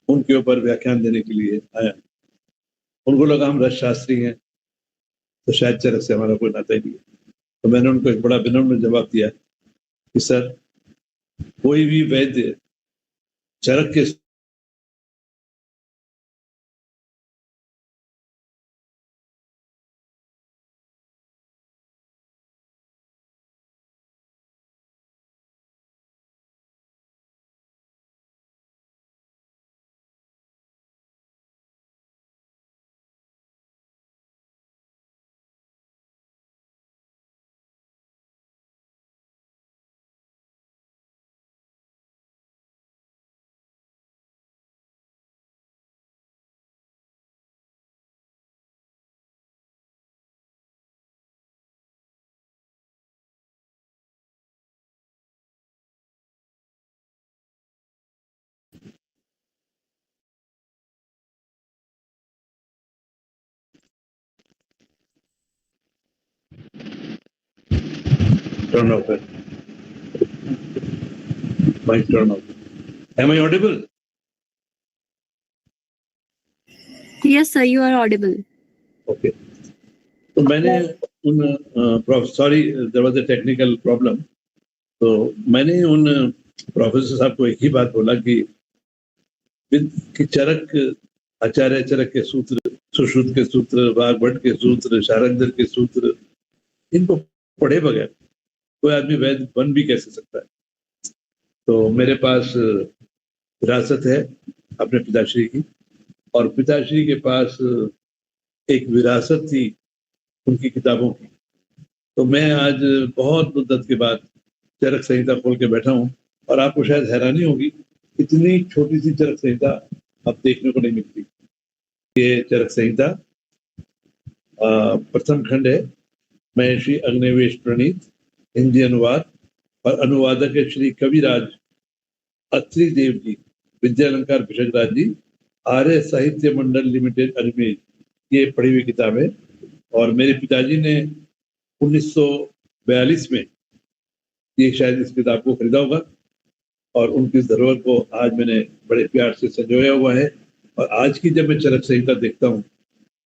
उनके ऊपर व्याख्यान देने के लिए आया। उनको लगा हम रसशास्त्री हैं, तो शायद चरक से हमारा कोई नाता ही नहीं है। तो मैंने उनको एक बड़ा विनम्र जवाब दिया कि सर, कोई भी वैद्य चरक के turn off है, mic turn off. Am I audible? Yes, sir, you are audible. Okay. तो मैंने उन sorry, there was a technical problem. तो मैंने उन प्रोफेसर साहब को एक ही बात बोला कि चरक, आचार्य चरक के सूत्र, सुश्रुत के सूत्र, वाग्भट के सूत्र, शारंगधर के सूत्र, इनको पढ़े बगैर कोई आदमी वैद्य बन भी कैसे सकता है। तो मेरे पास विरासत है अपने पिताश्री की, और पिताश्री के पास एक विरासत थी उनकी किताबों की। तो मैं आज बहुत मुद्दत के बाद चरक संहिता खोल के बैठा हूँ, और आपको शायद हैरानी होगी, इतनी छोटी सी चरक संहिता अब देखने को नहीं मिलती। ये चरक संहिता प्रथम खंड है, महर्षि अग्निवेश प्रणीत, हिंदी अनुवाद, और अनुवादक है श्री कविराज अत्री देव जी, विद्यालंकार भिषकराज जी, आर्य साहित्य मंडल लिमिटेड अजमेर। ये पढ़ी हुई किताब है, और मेरे पिताजी ने 1942 में ये शायद इस किताब को खरीदा होगा, और उनकी धरोहर को आज मैंने बड़े प्यार से संजोया हुआ है। और आज की जब मैं चरक संहिता देखता हूँ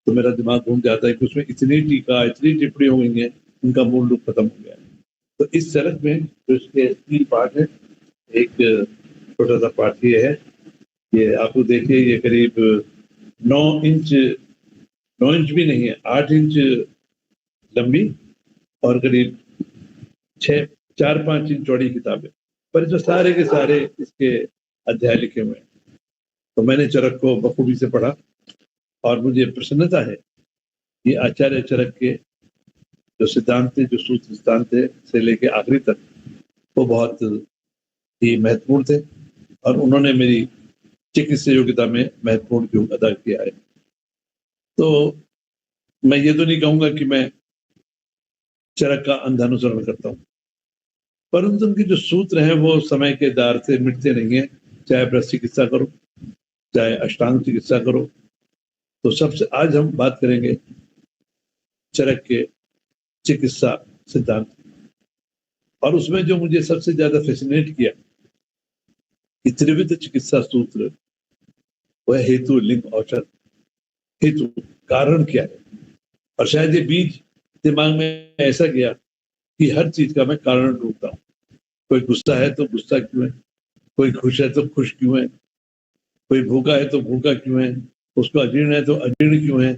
तो मेरा दिमाग घूम जाता है कि उसमें इतनी टीका, इतनी टिप्पणी हो गई है, उनका मूल रूप खत्म हो गया है। तो इस चरक में जो इसके 3 पार्ट है, एक छोटा सा पार्ट ये है, ये आपको देखिए, ये करीब 9 इंच भी नहीं है, 8 इंच लंबी और करीब 4-5 इंच चौड़ी किताब है, पर जो सारे के सारे इसके अध्याय लिखे हुए हैं। तो मैंने चरक को बखूबी से पढ़ा, और मुझे प्रसन्नता है ये आचार्य चरक के जो सिद्धांत थे, जो सूत्र सिद्धांत थे से लेके आखिरी तक, वो बहुत ही महत्वपूर्ण थे, और उन्होंने मेरी चिकित्सा योग्यता में महत्वपूर्ण योग अदा किया है। तो मैं ये तो नहीं कहूंगा कि मैं चरक का अंधानुसरण करता हूँ, परंतु उनके जो सूत्र हैं वो समय के दार से मिटते नहीं है। चाहे ब्रश चिकित्सा करो, चाहे अष्टांग चिकित्सा करो। तो सबसे आज हम बात करेंगे चरक के चिकित्सा सिद्धांत, और उसमें जो मुझे सबसे ज्यादा फैसिनेट किया कि त्रिविध चिकित्सा सूत्र, वह हेतु, लिंग, औषध। हेतु, कारण क्या है, और शायद ये बीज दिमाग में ऐसा गया कि हर चीज का मैं कारण ढूंढता हूँ। कोई गुस्सा है तो गुस्सा क्यों है, कोई खुश है तो खुश क्यों है, कोई भूखा है तो भूखा क्यों है, उसको अजीर्ण है तो अजीर्ण क्यों है।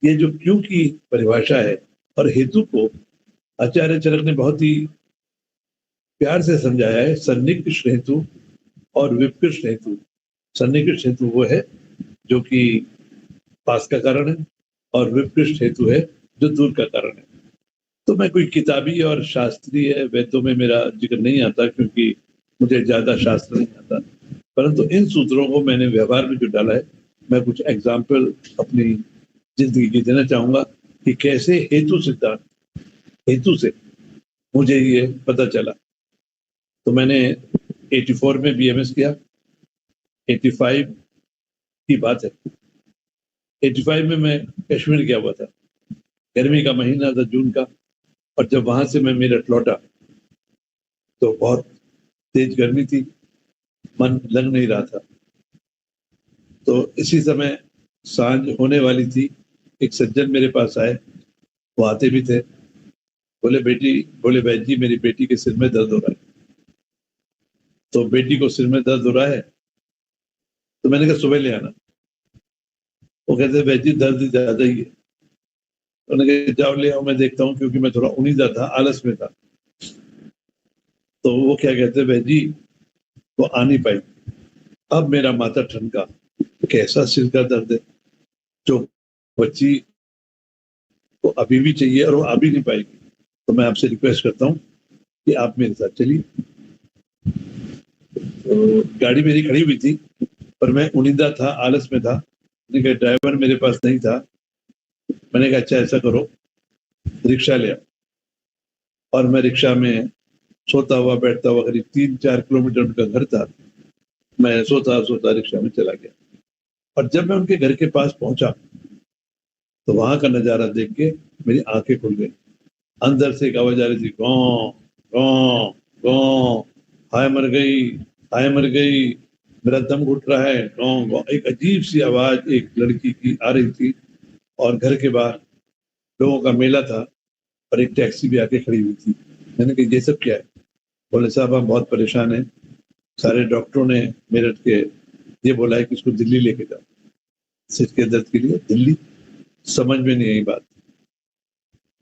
ये जो क्यों की परिभाषा है और हेतु को आचार्य चरक ने बहुत ही प्यार से समझाया है। सन्निकृष्ट हेतु और विकृष्ट हेतु। सन्निकृष्ट हेतु वो है जो कि पास का कारण है, और विकृष्ट हेतु है जो दूर का कारण है। तो मैं कोई किताबी और शास्त्रीय वैद्यों में मेरा जिक्र नहीं आता, क्योंकि मुझे ज्यादा शास्त्र नहीं आता, परंतु इन सूत्रों को मैंने व्यवहार में जो डाला है, मैं कुछ एग्जाम्पल अपनी जिंदगी की देना चाहूंगा कि कैसे हेतु सिद्धांत, हेतु से मुझे ये पता चला। तो मैंने 84 में BMS किया, 85 की बात है। 85 में मैं कश्मीर गया हुआ था, गर्मी का महीना था, जून का, और जब वहां से मैं मेरठ लौटा तो बहुत तेज गर्मी थी, मन लग नहीं रहा था। तो इसी समय सांझ होने वाली थी, एक सज्जन मेरे पास आए, वो आते भी थे, बोले वैद्य जी मेरी बेटी के सिर में दर्द हो रहा है। तो बेटी को सिर में दर्द हो रहा है, तो मैंने कहा सुबह ले आना। वो कहते वैद्य जी दर्द ज्यादा ही है। उन्होंने कहा जाओ ले आओ, मैं देखता हूँ, क्योंकि मैं थोड़ा उनीदा था, आलस में था। तो वो क्या कहते वैद्य जी वो आ नहीं पाई। अब मेरा माथा ठनका, कैसा सिर का दर्द है जो बच्ची को अभी भी चाहिए और वो आ भी नहीं पाएगी। तो मैं आपसे रिक्वेस्ट करता हूँ कि आप मेरे साथ चलिए। तो गाड़ी मेरी खड़ी हुई थी, पर मैं उनीदा था, आलस में था। मैंने कहा ड्राइवर मेरे पास नहीं था। मैंने कहा अच्छा ऐसा करो, रिक्शा ले आओ। और मैं रिक्शा में सोता हुआ बैठता हुआ, करीब 3-4 किलोमीटर उनका घर था, मैं सोता सोता रिक्शा में चला गया। और जब मैं उनके घर के पास पहुंचा तो वहां का नजारा देख के मेरी आंखें खुल गई। अंदर से एक आवाज आ रही थी, गौ गौ गौ, हाय मर गई, हाय मर गई, मेरा दम घुट रहा है, गौ गौ। एक अजीब सी आवाज एक लड़की की आ रही थी। और घर के बाहर लोगों का मेला था और एक टैक्सी भी आके खड़ी हुई थी। मैंने कहा ये सब क्या है? बोले साहब हम बहुत परेशान हैं, सारे डॉक्टरों ने मेरठ के ये बोला है कि इसको दिल्ली लेके जाओ सिर के दर्द के लिए। दिल्ली? समझ में नहीं आई बात।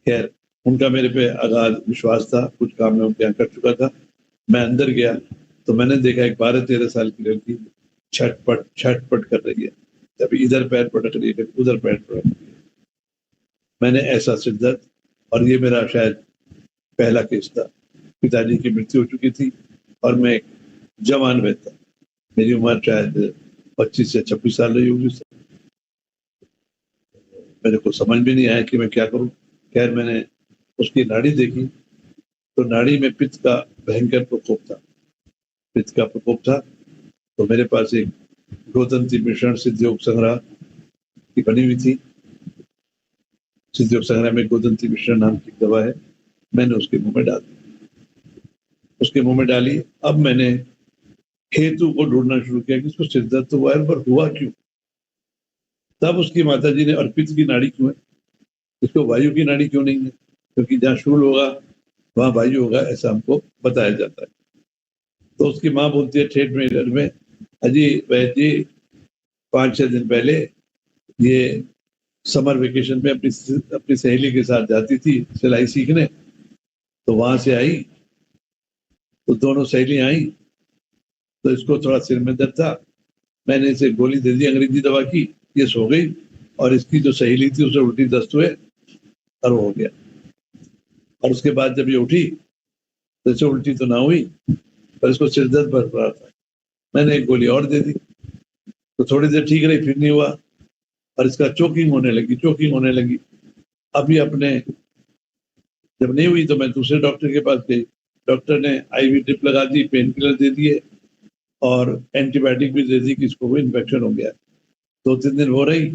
खैर उनका मेरे पे अगाध विश्वास था, कुछ काम मैं उनके यहाँ कर चुका था। मैं अंदर गया तो मैंने देखा एक 12-13 साल की लड़की छटपट छटपट कर रही है, कभी इधर पैर पटक रही है, कभी उधर पैर पटक रही है। मैंने ऐसा सिर दर्द, और ये मेरा शायद पहला केस था। पिताजी की मृत्यु हो चुकी थी और मैं एक जवान वैद था, मेरी उम्र शायद 25 से 26 साल रही होगी। मेरे को समझ भी नहीं आया कि मैं क्या करूं। खैर मैंने उसकी नाड़ी देखी तो नाड़ी में पित्त का भयंकर प्रकोप था, पित्त का प्रकोप था। तो मेरे पास एक गोदंती मिश्रण सिद्धयोग संग्रह की बनी हुई थी। सिद्धयोग संग्रह में गोदंती मिश्रण नाम की दवा है, मैंने उसके मुंह में डाल दी। उसके मुंह में डाली। अब मैंने हेतु को ढूंढना शुरू किया कि इसको सिर दर्द तो हुआ है, पर हुआ क्यों? तब उसकी माता जी ने, और पित्त की नाड़ी क्यों है, इसको वायु की नाड़ी क्यों नहीं है? क्योंकि जहाँ शूल होगा वहां वायु होगा, ऐसा हमको बताया जाता है। तो उसकी माँ बोलती है ठेठ में घर में, अजी वैद्य जी 5-6 दिन पहले ये समर वेकेशन में अपनी सहेली के साथ जाती थी सिलाई सीखने, तो वहां से आई तो दोनों सहेलियां आई, तो इसको थोड़ा सिर में दर्द था, मैंने इसे गोली दे दी, अंग्रेजी दवा की, ये सो गई। और इसकी जो सहेली थी उसे उल्टी दस्त हुए और वो हो गया। और उसके बाद जब ये उठी तो इसे उल्टी तो ना हुई, पर इसको सिर दर्द बढ़ रहा था। मैंने एक गोली और दे दी तो थोड़ी देर ठीक रही, फिर नहीं हुआ, और इसका चोकिंग होने लगी। अभी अपने जब नहीं हुई तो मैं दूसरे डॉक्टर के पास गई। डॉक्टर ने आईवी ड्रिप लगा दी, पेन किलर दे दिए और एंटीबायोटिक भी दे दी कि इसको कोई इन्फेक्शन हो गया। 2-3 दिन हो रही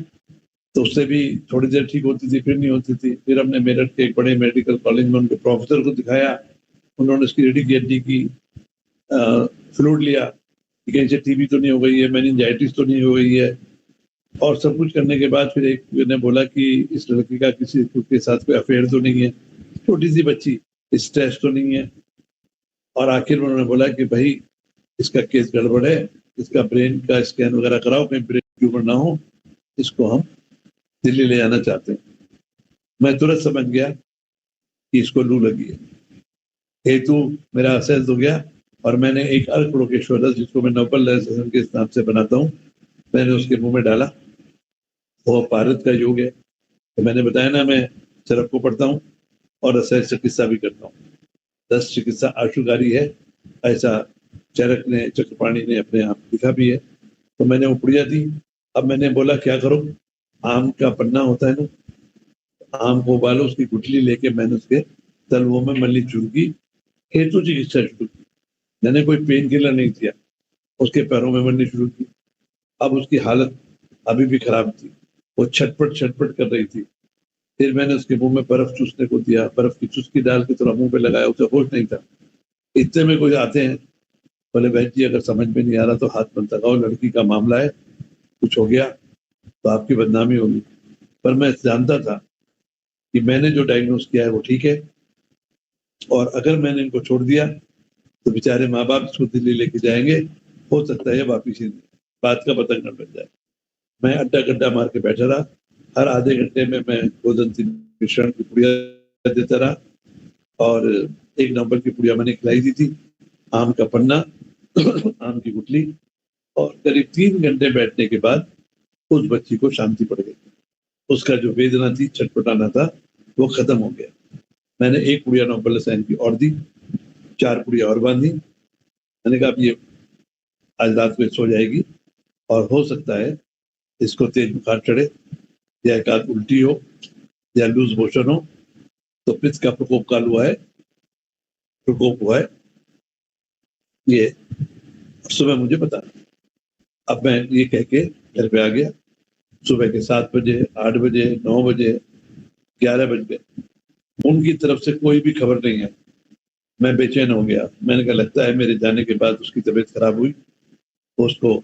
तो उससे भी थोड़ी देर ठीक होती थी, फिर नहीं होती थी। फिर हमने मेरठ के एक बड़े मेडिकल कॉलेज में उनके प्रोफेसर को दिखाया, उन्होंने उसकी रीडिंग हड्डी की फ्लूइड लिया कि कहीं से टीबी तो नहीं हो गई है, मेनिंजाइटिस तो नहीं हो गई है। और सब कुछ करने के बाद फिर एक ने बोला कि इस लड़की का किसी के साथ कोई अफेयर तो नहीं है, छोटी सी बच्ची, स्ट्रेस तो नहीं है। और आखिर में उन्होंने बोला कि भाई इसका केस गड़बड़ है, इसका ब्रेन का स्कैन वगैरह कराओ, कहीं ब्रेन ट्यूमर ना हो, इसको हम दिल्ली ले जाना चाहते हैं। मैं तुरंत समझ गया कि इसको लू लगी है। हेतु मेरा असेस हो गया और मैंने एक अर्क लोकेश्वर जिसको मैं नोबल लाइसेंस के नाम से बनाता हूँ, मैंने उसके मुंह में डाला। वो पारद का योग है। तो मैंने बताया ना मैं चरक को पढ़ता हूँ और असेस चिकित्सा भी करता हूँ। 10 चिकित्सा आशुकारी है, ऐसा चरक ने, चक्रपाणी ने अपने आप लिखा भी है। तो मैंने वो पुड़िया दी। अब मैंने बोला क्या करो, आम का पन्ना होता है ना, आम को उबालो, उसकी गुठली लेके मैंने उसके तलवों में मल्ली चुरकी, हेतु चिकित्सा शुरू की। मैंने कोई पेन किलर नहीं दिया, उसके पैरों में मलनी शुरू की। अब उसकी हालत अभी भी खराब थी, वो छटपट छटपट कर रही थी। फिर मैंने उसके मुंह में बर्फ चूसने को दिया, बर्फ की चुस्की डाल के थोड़ा मुंह पे लगाया, उसे होश नहीं था। इतने में कोई आते हैं, बोले बहन जी अगर समझ में नहीं आ रहा तो हाथ मत लगाओ, लड़की का मामला है, कुछ हो गया तो आपकी बदनामी होगी। पर मैं जानता था कि मैंने जो डायग्नोस किया है वो ठीक है, और अगर मैंने इनको छोड़ दिया तो बेचारे माँ बाप इसको दिल्ली लेके जाएंगे, हो सकता है वापिस ही बात का पतंग न बन जाए। मैं अड्डा गड्ढा मार के बैठा रहा, हर आधे घंटे में मैं गोदन मिश्रण की पुड़िया देता रहा, और 1 नवंबर की पुड़िया मैंने खिलाई दी थी, आम का पन्ना आम की गुठली, और करीब 3 घंटे बैठने के बाद उस बच्ची को शांति पड़ गई। उसका जो वेदना थी, छटपटाना था, वो खत्म हो गया। मैंने 1 पुड़िया नोबल की और दी, 4 पुड़िया और बांधी। मैंने कहा अब ये आज रात में सो जाएगी, और हो सकता है इसको तेज बुखार चढ़े, या एक आध उल्टी हो, या लूज मोशन हो, तो पित्त का प्रकोप हुआ है, ये सुबह मुझे बता। अब मैं ये कह के घर पे आ गया। सुबह के 7 बजे, 8 बजे, 9 बजे, 11 बज गए, उनकी तरफ से कोई भी खबर नहीं है। मैं बेचैन हो गया। मैंने कहा लगता है मेरे जाने के बाद उसकी तबीयत खराब हुई, उसको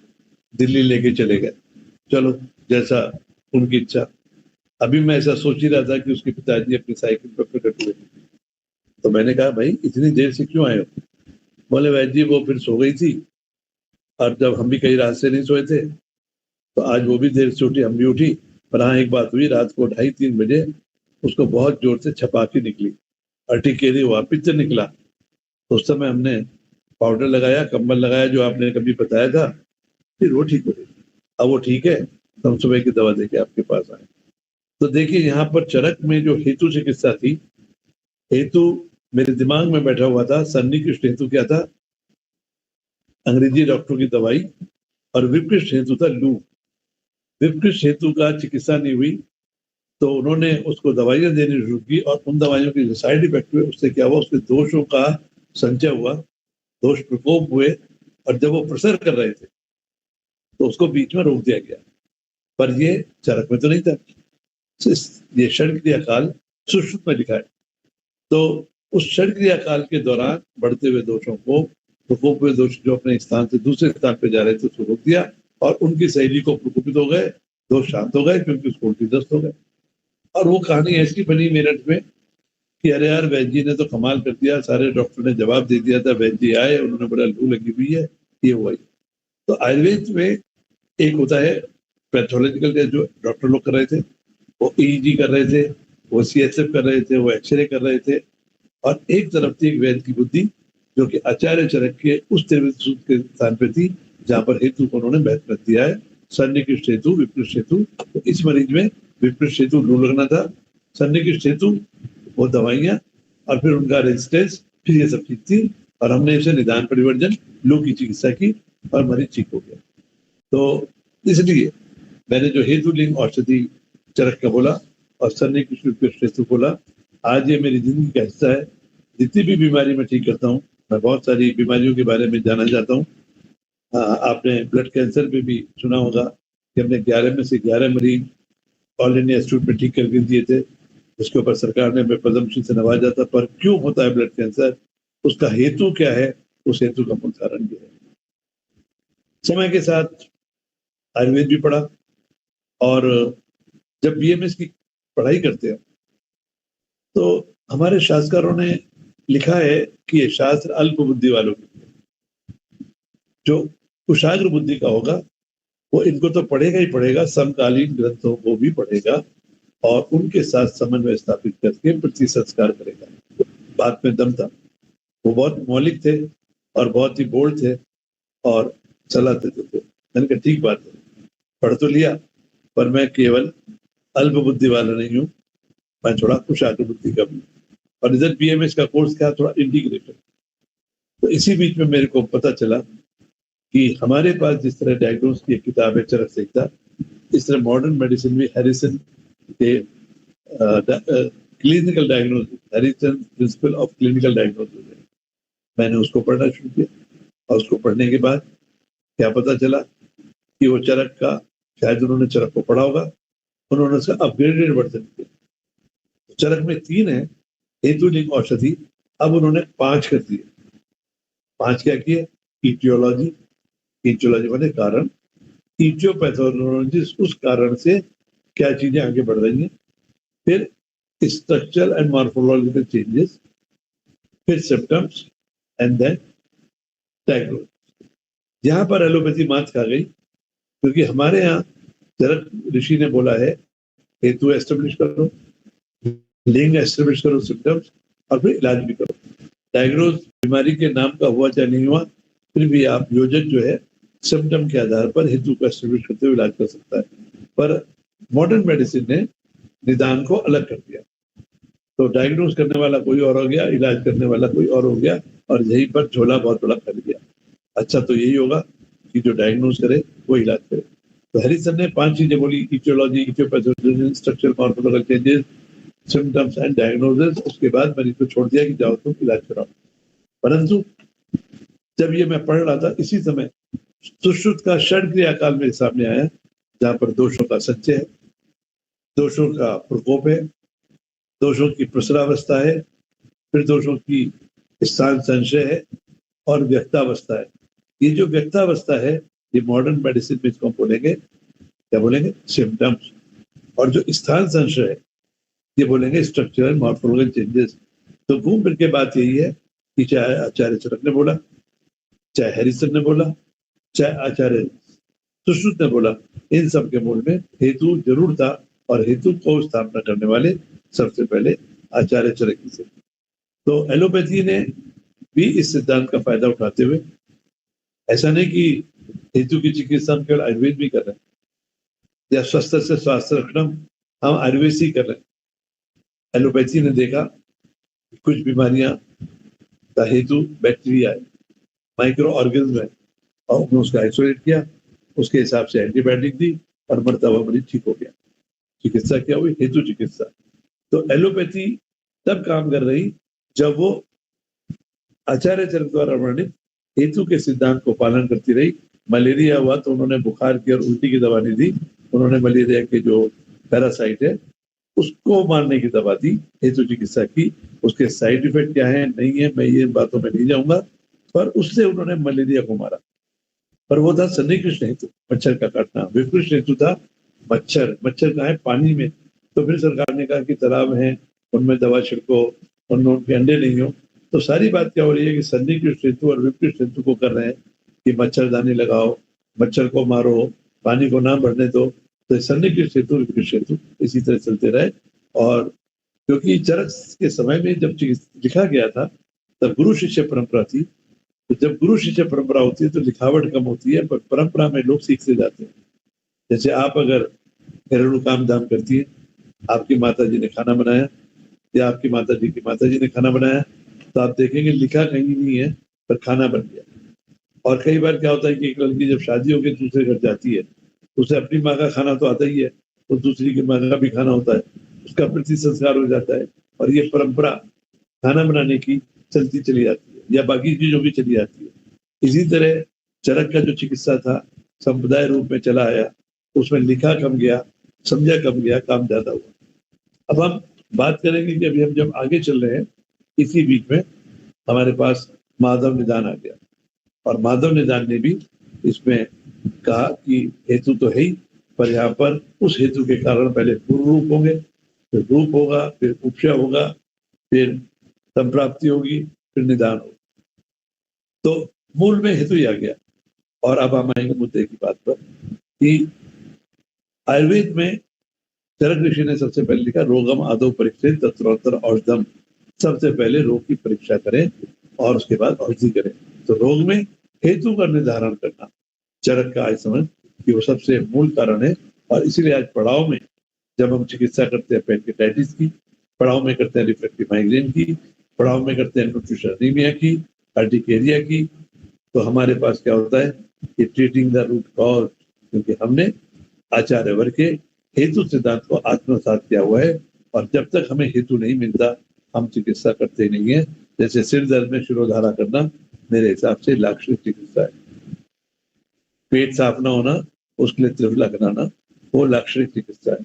दिल्ली लेके चले गए। चलो, जैसा उनकी इच्छा। अभी मैं ऐसा सोच ही रहा था कि उसके पिताजी अपनी साइकिल पर प्रकट हुए। तो मैंने कहा भाई इतनी देर से क्यों आए हो? बोले वैद जी वो फिर सो गई थी, और जब हम भी कई रात से नहीं सोए थे तो आज वो भी देर से उठी, हम भी उठी। पर हाँ, एक बात हुई, रात को 2:30-3 बजे उसको बहुत जोर से छपाकी निकली, अर्टिकेरी हुआ, पिक्चर निकला। तो उस समय हमने पाउडर लगाया, कंबल लगाया, जो आपने कभी बताया था, फिर वो ठीक हो गई। अब वो ठीक है तो हम सुबह की दवा देके आपके पास आए। तो देखिए यहाँ पर चरक में जो हेतु चिकित्सा थी, हेतु मेरे दिमाग में बैठा हुआ था। सन्निकृष्ट हेतु क्या था? अंग्रेजी डॉक्टर की दवाई। और विपकृष्ट हेतु था लू। विपकृष्ट हेतु का चिकित्सा नहीं हुई तो उन्होंने उसको दवाइयां देनी शुरू की, और उन दवाइयों के जो साइड इफेक्ट हुए उससे क्या हुआ, उसके दोषों का संचय हुआ, दोष प्रकोप हुए, और जब वो प्रसर कर रहे थे तो उसको बीच में रोक दिया गया। पर ये चरक में तो नहीं था। ये षडक्रिया काल सुश्रुत में लिखा है। तो उस षडक्रिया काल के दौरान बढ़ते हुए दोषों को, प्रकोप हुए दोष जो अपने स्थान से दूसरे स्थान पर जा रहे थे उसको रोक दिया, और उनकी सहेली को प्रकोपित हो गए, दोष शांत हो गए, क्योंकि उसको उल्टी दस्त हो गए। और वो कहानी ऐसी बनी मेरठ में कि अरे यार वैद्य जी ने तो कमाल कर दिया, सारे डॉक्टर ने जवाब दे दिया था। वैद्य जी आए, उन्होंने बोला लू लगी हुई है, ये हुआ। तो आयुर्वेद में एक होता है पैथोलॉजिकल टेस्ट जो डॉक्टर लोग कर रहे थे, वो ईईजी कर रहे थे, वो सीएचएफ कर रहे थे, वो एक्सरे कर रहे थे, और एक तरफ थी एक वैद्य की बुद्धि जो कि आचार्य चरक के उस त्रिविध सूत्र के स्थान पे थी जहां पर हेतु को उन्होंने महत्व दिया है, सन्निकृष्ट हेतु, विपृष्ट हेतु। तो इस मरीज में विपृष्ट हेतु लू लगना था, सन्निकृष्ट हेतु वो दवाइयां, और फिर उनका रेजिस्टेंस, फिर ये सब चीज थी, और हमने इसे निदान परिवर्जन लू की चिकित्सा की और मरीज ठीक हो गया। तो इसलिए मैंने जो हेतु लिंग औषधि चरक का बोला और सन्निकृष्ट विपृष्ट हेतु बोला, आज ये मेरी जिंदगी का हिस्सा है। जितनी भी बीमारी मैं ठीक करता हूँ, मैं बहुत सारी बीमारियों के बारे में जाना चाहता हूँ। आपने ब्लड कैंसर पे भी सुना होगा कि हमने 11 में से 11 मरीज ऑल इंडिया इंस्टीट्यूट में ठीक करके दिए थे। उसके ऊपर सरकार ने हमें पद्मश्री से नवाजा था। पर क्यों होता है ब्लड कैंसर, उसका हेतु क्या है, उस हेतु का मूल कारण क्या है। समय के साथ आयुर्वेद भी पढ़ा, और जब बीएमएस की पढ़ाई करते हैं तो हमारे शास्त्रकारों ने लिखा है कि ये शास्त्र अल्प बुद्धि वालों के, जो कुशाग्र बुद्धि का होगा वो इनको तो पढ़ेगा ही पढ़ेगा, समकालीन ग्रंथों को भी पढ़ेगा और उनके साथ समन्वय स्थापित करके प्रति संस्कार करेगा। बात में दम था। वो बहुत मौलिक थे और बहुत ही बोल्ड थे और सलाह देते थे। मैंने कहा ठीक बात है, पढ़ तो लिया, पर मैं केवल अल्प बुद्धि वाला नहीं हूँ, मैं थोड़ा कुशाग्र बुद्धि का भी। और इधर बीएमएस का कोर्स क्या, थोड़ा इंटीग्रेटेड। तो इसी बीच में मेरे को पता चला कि हमारे पास जिस तरह डायग्नोस की किताब है चरक संहिता, इस तरह मॉडर्न मेडिसिन में हैरिसन के clinical diagnosis, Harrison principle of clinical diagnosis है, मैंने उसको पढ़ना शुरू किया। और उसको पढ़ने के बाद क्या पता चला कि वो चरक का, शायद उन्होंने चरक को पढ़ा होगा, उन्होंने उसका अपग्रेडेड वर्जन किया। चरक में 3 है हेतु लिंग औषधि, अब उन्होंने 5 कर दिए। 5 क्या किए? ईटियोलॉजी, ईटियोलॉजी माने कारण, इटियोपैथोलॉजिस्ट उस कारण से क्या चीजें आगे बढ़ रही हैं, फिर स्ट्रक्चरल एंड मॉर्फोलॉजिकल चेंजेस, फिर सिम्टम्स एंड देन डायग्नोस। यहाँ पर एलोपैथी मात खा गई, क्योंकि हमारे यहाँ चरक ऋषि ने बोला है हेतु एस्टेब्लिश करो, लिंग एस्टेब्लिश करो, सिम्टम्स, और फिर इलाज भी करो। डायग्नोज बीमारी के नाम का हुआ चाहे नहीं हुआ, फिर भी आप योजक जो है सिम्टम के आधार पर हेतु को एस्टेब्लिश करते हुए इलाज कर सकता है। पर मॉडर्न मेडिसिन ने निदान को अलग कर दिया, तो डायग्नोज करने वाला कोई और हो गया, इलाज करने वाला कोई और हो गया, और यहीं पर झोला बहुत बड़ा फैल गया। अच्छा तो यही होगा कि जो डायग्नोज करे वो इलाज करे। तो हैरिसन ने 5 चीजें बोली, aetiology, aetiopathology, structural morphological changes, symptoms and diagnosis. उसके बाद मरीज को छोड़ दिया कि जाओ तुम इलाज कराओ। परंतु जब ये मैं पढ़ रहा था, इसी समय सुश्रुत का षड क्रिया काल मेरे सामने आया, जहाँ पर दोषों का संचय है, दोषों का प्रकोप है, दोषों की प्रसरावस्था है, फिर दोषों की स्थान संशय है, और व्यक्तावस्था है। ये जो व्यक्तावस्था है, ये मॉडर्न मेडिसिन में इसको हम बोलेंगे, क्या बोलेंगे, सिम्टम्स। और जो स्थान संशय है, ये बोलेंगे स्ट्रक्चरल मॉर्फोलॉजिकल चेंजेस। तो घूम फिर के बात यही है कि चाहे आचार्य चरक ने बोला, चाहे हैरिसन ने बोला, चाहे आचार्य सुश्रुत ने बोला, इन सब के मूल में हेतु जरूर था, और हेतु को स्थापना करने वाले सबसे पहले आचार्य चरक ही थे। तो एलोपैथी ने भी इस सिद्धांत का फायदा उठाते हुए, ऐसा नहीं कि हेतु की चिकित्सा हम केवल आयुर्वेद भी कर रहे हैं, या स्वस्थ से स्वास्थ्य रखना हम आयुर्वेद से ही कर रहे हैं। एलोपैथी ने देखा कुछ बीमारियां का हेतु बैक्टीरिया है, माइक्रो ऑर्गेनिज्म है, और उन्होंने उसका आइसोलेट किया, उसके हिसाब से एंटीबायोटिक दी, और मरता हुआ मरीज ठीक हो गया। चिकित्सा क्या हुई, हेतु चिकित्सा। तो एलोपैथी तब काम कर रही जब वो आचार्य चरक द्वारा वर्णित हेतु के सिद्धांत को पालन करती रही। मलेरिया हुआ तो उन्होंने बुखार की और उल्टी की दवा नहीं दी, उन्होंने मलेरिया के जो पैरासाइट है उसको मारने की दवा दी, हेतु चिकित्सा की। उसके साइड इफेक्ट क्या है नहीं है, मैं ये बातों में नहीं जाऊंगा, पर उससे उन्होंने मलेरिया को मारा। पर वो था सन्निकृष्ण हेतु, मच्छर का काटना। विकृष्ण हेतु था मच्छर, मच्छर कहाँ है, पानी में। तो फिर सरकार ने कहा कि तालाब है, उनमें दवा छिड़को, उनमें उनके अंडे नहीं हो। तो सारी बात क्या हो रही है कि सन्निकृष्ट हेतु और विकृष्ट हेतु को कर रहे हैं कि मच्छरदानी लगाओ, मच्छर को मारो, पानी को ना बढ़ने दो। तो सन्निकृष्ट हेतु, विकृष्ट हेतु इसी तरह चलते रहे। और क्योंकि चरक के समय में जब लिखा गया था, तब गुरु शिष्य परंपरा थी। तो जब गुरु शिष्य परंपरा होती है तो लिखावट कम होती है, पर परंपरा में लोग सीखते जाते हैं। जैसे आप अगर घरेलू काम धाम करती है, आपकी माता जी ने खाना बनाया, या आपकी माता जी की माता जी ने खाना बनाया, तो आप देखेंगे लिखा कहीं नहीं है, पर खाना बन गया। और कई बार क्या होता है कि एक लड़की जब शादी होकर दूसरे घर जाती है, तो उसे अपनी माँ का खाना तो आता ही है, तो दूसरी की माँ का भी खाना होता है, उसका प्रति संस्कार हो जाता है, और ये परंपरा खाना बनाने की चलती चली जाती है, या बाकी चीजों की चली जाती है। इसी तरह चरक का जो चिकित्सा था संप्रदाय रूप में चला आया, उसमें लिखा कम गया, समझा कम गया, काम ज्यादा हुआ। अब हम बात करेंगे कि अभी हम जब आगे चल रहे हैं, इसी बीच में हमारे पास माधव निदान आ गया, और माधव निदान ने भी इसमें कहा कि हेतु तो है ही, पर यहाँ पर उस हेतु के कारण पहले पूर्व रूप होंगे, फिर रूप होगा, फिर उपशय होगा, फिर संप्राप्ति होगी, फिर निदान होगा। तो मूल में हेतु ही आ गया। और अब हम आएंगे मुद्दे की बात पर कि आयुर्वेद में चरक ऋषि ने सबसे पहले लिखा, रोगम आदो परीक्षित तत्रोत्तर औषधम। सबसे पहले रोग की परीक्षा करें और उसके बाद औषधि करें। तो रोग में हेतु का निर्धारण करना चरक का आज समझ कि वो सबसे मूल कारण है। और इसीलिए आज पड़ाव में जब हम चिकित्सा करते हैं पेनकिटाइटिस की, पड़ाव में करते हैं रिफ्लेक्टिव माइग्रेन की, पड़ाव में करते हैं न्यूट्रिशन एनीमिया की, अर्टिकेरिया की, तो हमारे पास क्या होता है कि ट्रीटिंग द रूट कॉज, क्योंकि हमने आचार्य वर्ग के हेतु सिद्धांत को आत्मसात किया हुआ है। और जब तक हमें हेतु नहीं मिलता हम चिकित्सा करते नहीं है। जैसे सिर दर्द में शिरोधारा करना मेरे हिसाब से लाक्षणिक चिकित्सा है, पेट साफ ना होना उसके लिए त्रिफला बनाना वो लाक्षणिक चिकित्सा है,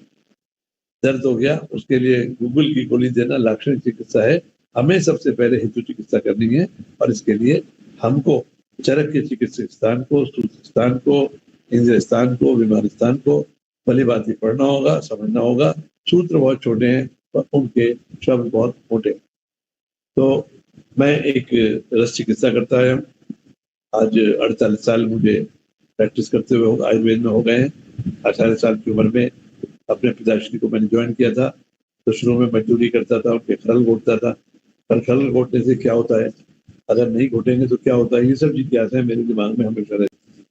दर्द हो गया उसके लिए गूगल की गोली देना लाक्षणिक चिकित्सा है। हमें सबसे पहले हेतु चिकित्सा करनी है, और इसके लिए हमको चरक के चिकित्सक स्थान को, सूत्र स्थान को, इंद्रियस्थान को, विमानस्थान को भली भांति पढ़ना होगा, समझना होगा। सूत्र बहुत छोटे हैं पर उनके शब्द बहुत मोटे हैं। तो मैं एक रस चिकित्सा करता है, आज 48 साल मुझे प्रैक्टिस करते हुए आयुर्वेद में हो गए हैं। 18 साल की उम्र में अपने पिताश्री को मैंने ज्वाइन किया था, तो शुरू में मजदूरी करता था, उनके खरल घोटता था। पर खरल घोटने से क्या होता है, अगर नहीं घोटेंगे तो क्या होता है, ये सब जिज्ञासाएं मेरे दिमाग में हमेशा रहती थी।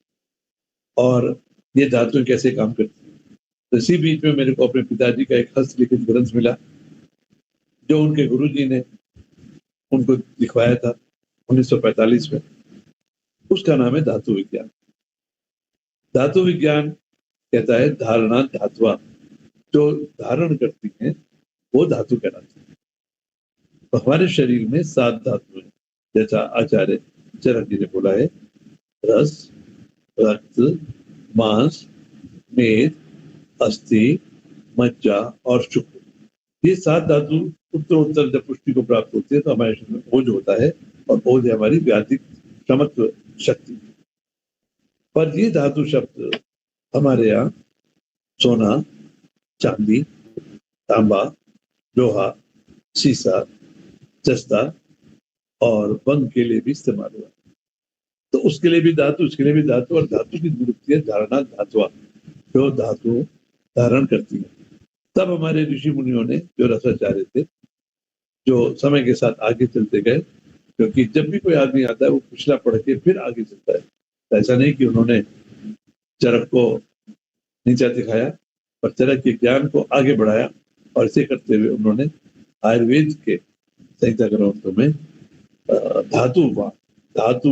और ये धातुएं कैसे काम करती है। तो इसी बीच में मेरे को अपने पिताजी का एक हस्तलिखित ग्रंथ मिला, जो उनके गुरुजी ने उनको लिखवाया था 1945 में। उसका नाम है धातु विज्ञान। धातु विज्ञान कहता है धारणा धातुआ, जो धारण करती हैं वो धातु कहलाती है। तो हमारे शरीर में 7 धातु हैं, जैसा आचार्य चरक जी ने बोला है, रस, रक्त, मांस, मेद, अस्थि, मज्जा और शुक्र। ये 7 धातु उत्तरोत्तर जब पुष्टि को प्राप्त होती है तो हमारे शरीर में ओज होता है, और ओज है हमारी व्याधिक क्षमत्व शक्ति। पर ये धातु शब्द हमारे यहाँ सोना, चांदी, तांबा, लोहा, सीसा, जस्ता और बंग के लिए भी इस्तेमाल हुआ। तो उसके लिए भी धातु, उसके लिए भी धातु, और धातु की निरुक्ति है धारणा धातुआ, जो धातु धारण करती है। तब हमारे ऋषि मुनियों ने, जो रसाचार्य थे, जो समय के साथ आगे चलते गए, क्योंकि जब भी कोई आदमी आता है वो पिछला पढ़ के फिर आगे चलता है। ऐसा नहीं कि उन्होंने चरक को नीचा दिखाया, पर चरक के ज्ञान को आगे बढ़ाया, और इसे करते हुए उन्होंने आयुर्वेद के संहिता ग्रंथों में धातु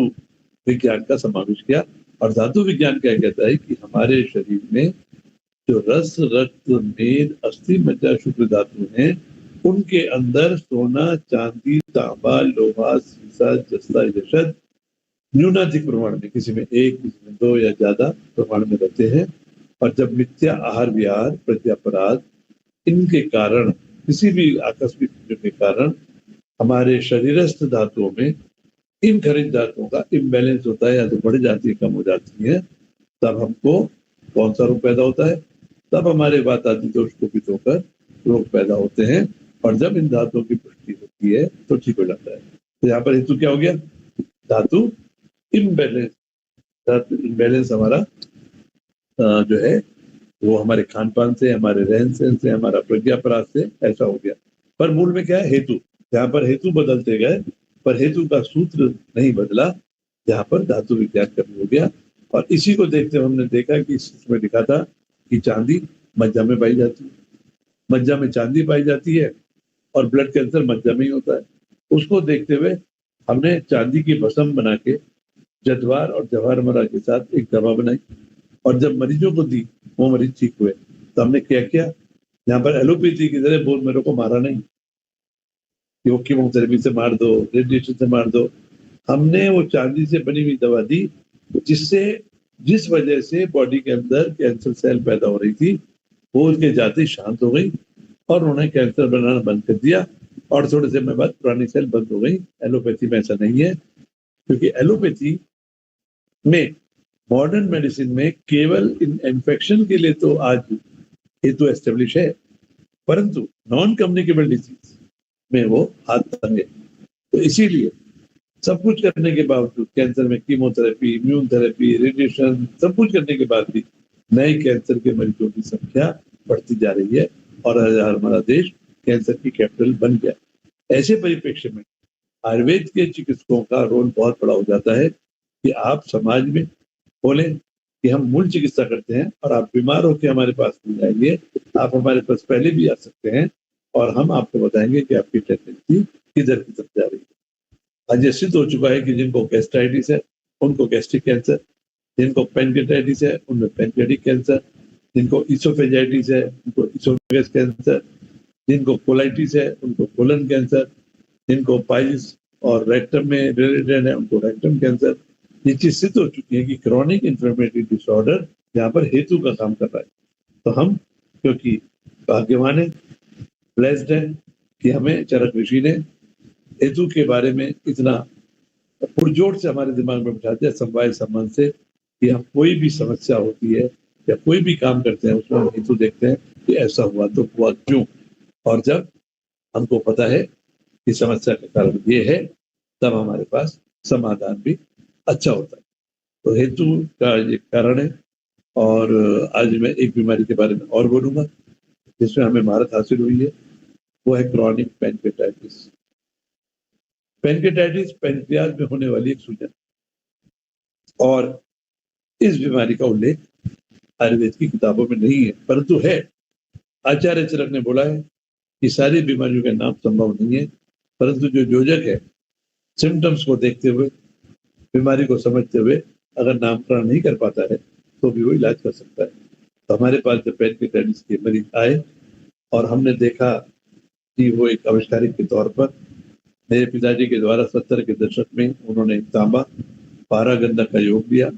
विज्ञान का समावेश किया। और धातु विज्ञान क्या कहता है कि हमारे शरीर में जो रस, रक्त, मेद, अस्थि, मज्जा, शुक्र धातु हैं, उनके अंदर सोना, चांदी, तांबा, लोहा, सीसा, जस्ता, यशद न्यूनाधिक प्रमाण में, किसी में 1, किसी में 2 या ज्यादा प्रमाण में रहते हैं। और जब मिथ्या आहार विहार, प्रत्यापराध, इनके कारण, किसी भी आकस्मिक के कारण हमारे शरीरस्थ धातुओं में इन खनिज धातुओं का इम्बैलेंस होता है, या तो बढ़ जाती है, कम हो जाती है, तब हमको कौन सा रोग पैदा होता है, तब हमारे वातादि दोष कुपित होकर रोग पैदा होते हैं। और जब इन धातुओं की पुष्टि होती है तो ठीक हो जाता है। तो यहाँ पर हेतु क्या हो गया, धातु इम्बैलेंस। धातु इम्बैलेंस हमारा जो है वो हमारे खान पान से, हमारे रहन सहन से, हमारा प्रज्ञापराध से ऐसा हो गया। पर मूल में क्या है, हेतु। यहाँ पर हेतु बदलते गए, पर हेतु का सूत्र नहीं बदला। यहाँ पर धातु विज्ञान कमी हो गया। और इसी को देखते हुए हमने देखा कि इसमें लिखा था कि चांदी मज्जा में पाई जाती है, मज्जा में चांदी पाई जाती है, और ब्लड कैंसर मज्जा में ही होता है। उसको देखते हुए हमने चांदी की भस्म बना के जद्वार और जवाहरमरा के साथ एक दवा बनाई, और जब मरीजों को दी वो मरीज ठीक हुए। तो हमने क्या किया, यहाँ पर एलोपैथी की तरह बोन मैरो को मारा नहीं कि वो कीमोथेरेपी से मार दो, रेडिएशन से मार दो। हमने वो चांदी से बनी हुई दवा दी, जिस वजह से बॉडी के अंदर कैंसर सेल पैदा हो रही थी वो उसके जाते शांत हो गई, और उन्होंने कैंसर बनाना बंद कर दिया, और थोड़े समय बाद पुरानी सेल बंद हो गई। एलोपैथी में ऐसा नहीं है, क्योंकि एलोपैथी में, मॉडर्न मेडिसिन में केवल इन इन्फेक्शन के लिए तो आज हेतु एस्टेब्लिश है, परंतु नॉन कम्युनिकेबल डिजीज में वो हाथ तंग है। तो इसीलिए सब कुछ करने के बावजूद, कैंसर में कीमोथेरेपी, इम्यून थेरेपी, रेडिएशन, सब कुछ करने के बाद भी नए कैंसर के मरीजों की संख्या बढ़ती जा रही है, और हमारा देश कैंसर की कैपिटल बन गया। ऐसे परिप्रेक्ष्य में आयुर्वेद के चिकित्सकों का रोल बहुत बड़ा हो जाता है कि आप समाज में बोलें कि हम मूल चिकित्सा करते हैं, और आप बीमार होकर हमारे पास मिल जाएंगे। आप हमारे पास पहले भी आ सकते हैं, और हम आपको बताएंगे कि आपकी टेंडेंसी किधर की तरफ जा रही है। आज ये सिद्ध हो चुका है कि जिनको गैस्ट्राइटिस है उनको गैस्ट्रिक कैंसर, जिनको पैनक्रेटाइटिस है उनमें पैनक्रेटिक कैंसर, जिनको इसोफेजाइटिस है उनको इसोफेगस कैंसर, जिनको कोलाइटिस है उनको कोलन कैंसर, जिनको पाइल्स और रेक्टम में रिलेटेड है उनको रेक्टम कैंसर। ये चीज सिद्ध हो चुकी है कि क्रॉनिक इन्फ्लेमेटरी डिसऑर्डर यहाँ पर हेतु का काम कर रहा है। तो हम क्योंकि भाग्यवान है, ब्लेस्ड है कि हमें चरक ऋषि ने हेतु के बारे में इतना पुरजोर से हमारे दिमाग में बिठा दिया, समवाय संबंध से कि हम कोई भी समस्या होती है या कोई भी काम करते हैं उसमें हम हेतु देखते हैं कि ऐसा हुआ तो हुआ क्यों, और जब हमको पता है कि समस्या का कारण ये है तब हमारे पास समाधान भी अच्छा होता है। तो हेतु का ये कारण है। और आज मैं एक बीमारी के बारे में और बोलूंगा जिसमें हमें महारत हासिल हुई है, वो है क्रॉनिक पैनक्रेटाइटिस। पैनक्रेटाइटिस पैनक्रियाज में होने वाली एक सूजन, और इस बीमारी का उल्लेख आयुर्वेद की किताबों में नहीं है, परंतु है। आचार्य चरक ने बोला है कि सारी बीमारियों के नाम संभव नहीं है, परंतु जो योजक है सिम्टम्स को देखते हुए, बीमारी को समझते हुए अगर नामकरण नहीं कर पाता है तो भी वो इलाज कर सकता है। तो हमारे पास जब पैनक्रेटाइटिस के मरीज आए और हमने देखा कि वो एक आविष्कारिक के तौर पर मेरे पिताजी के द्वारा 70 के दशक में उन्होंने तांबा पारा गंधक का योग दिया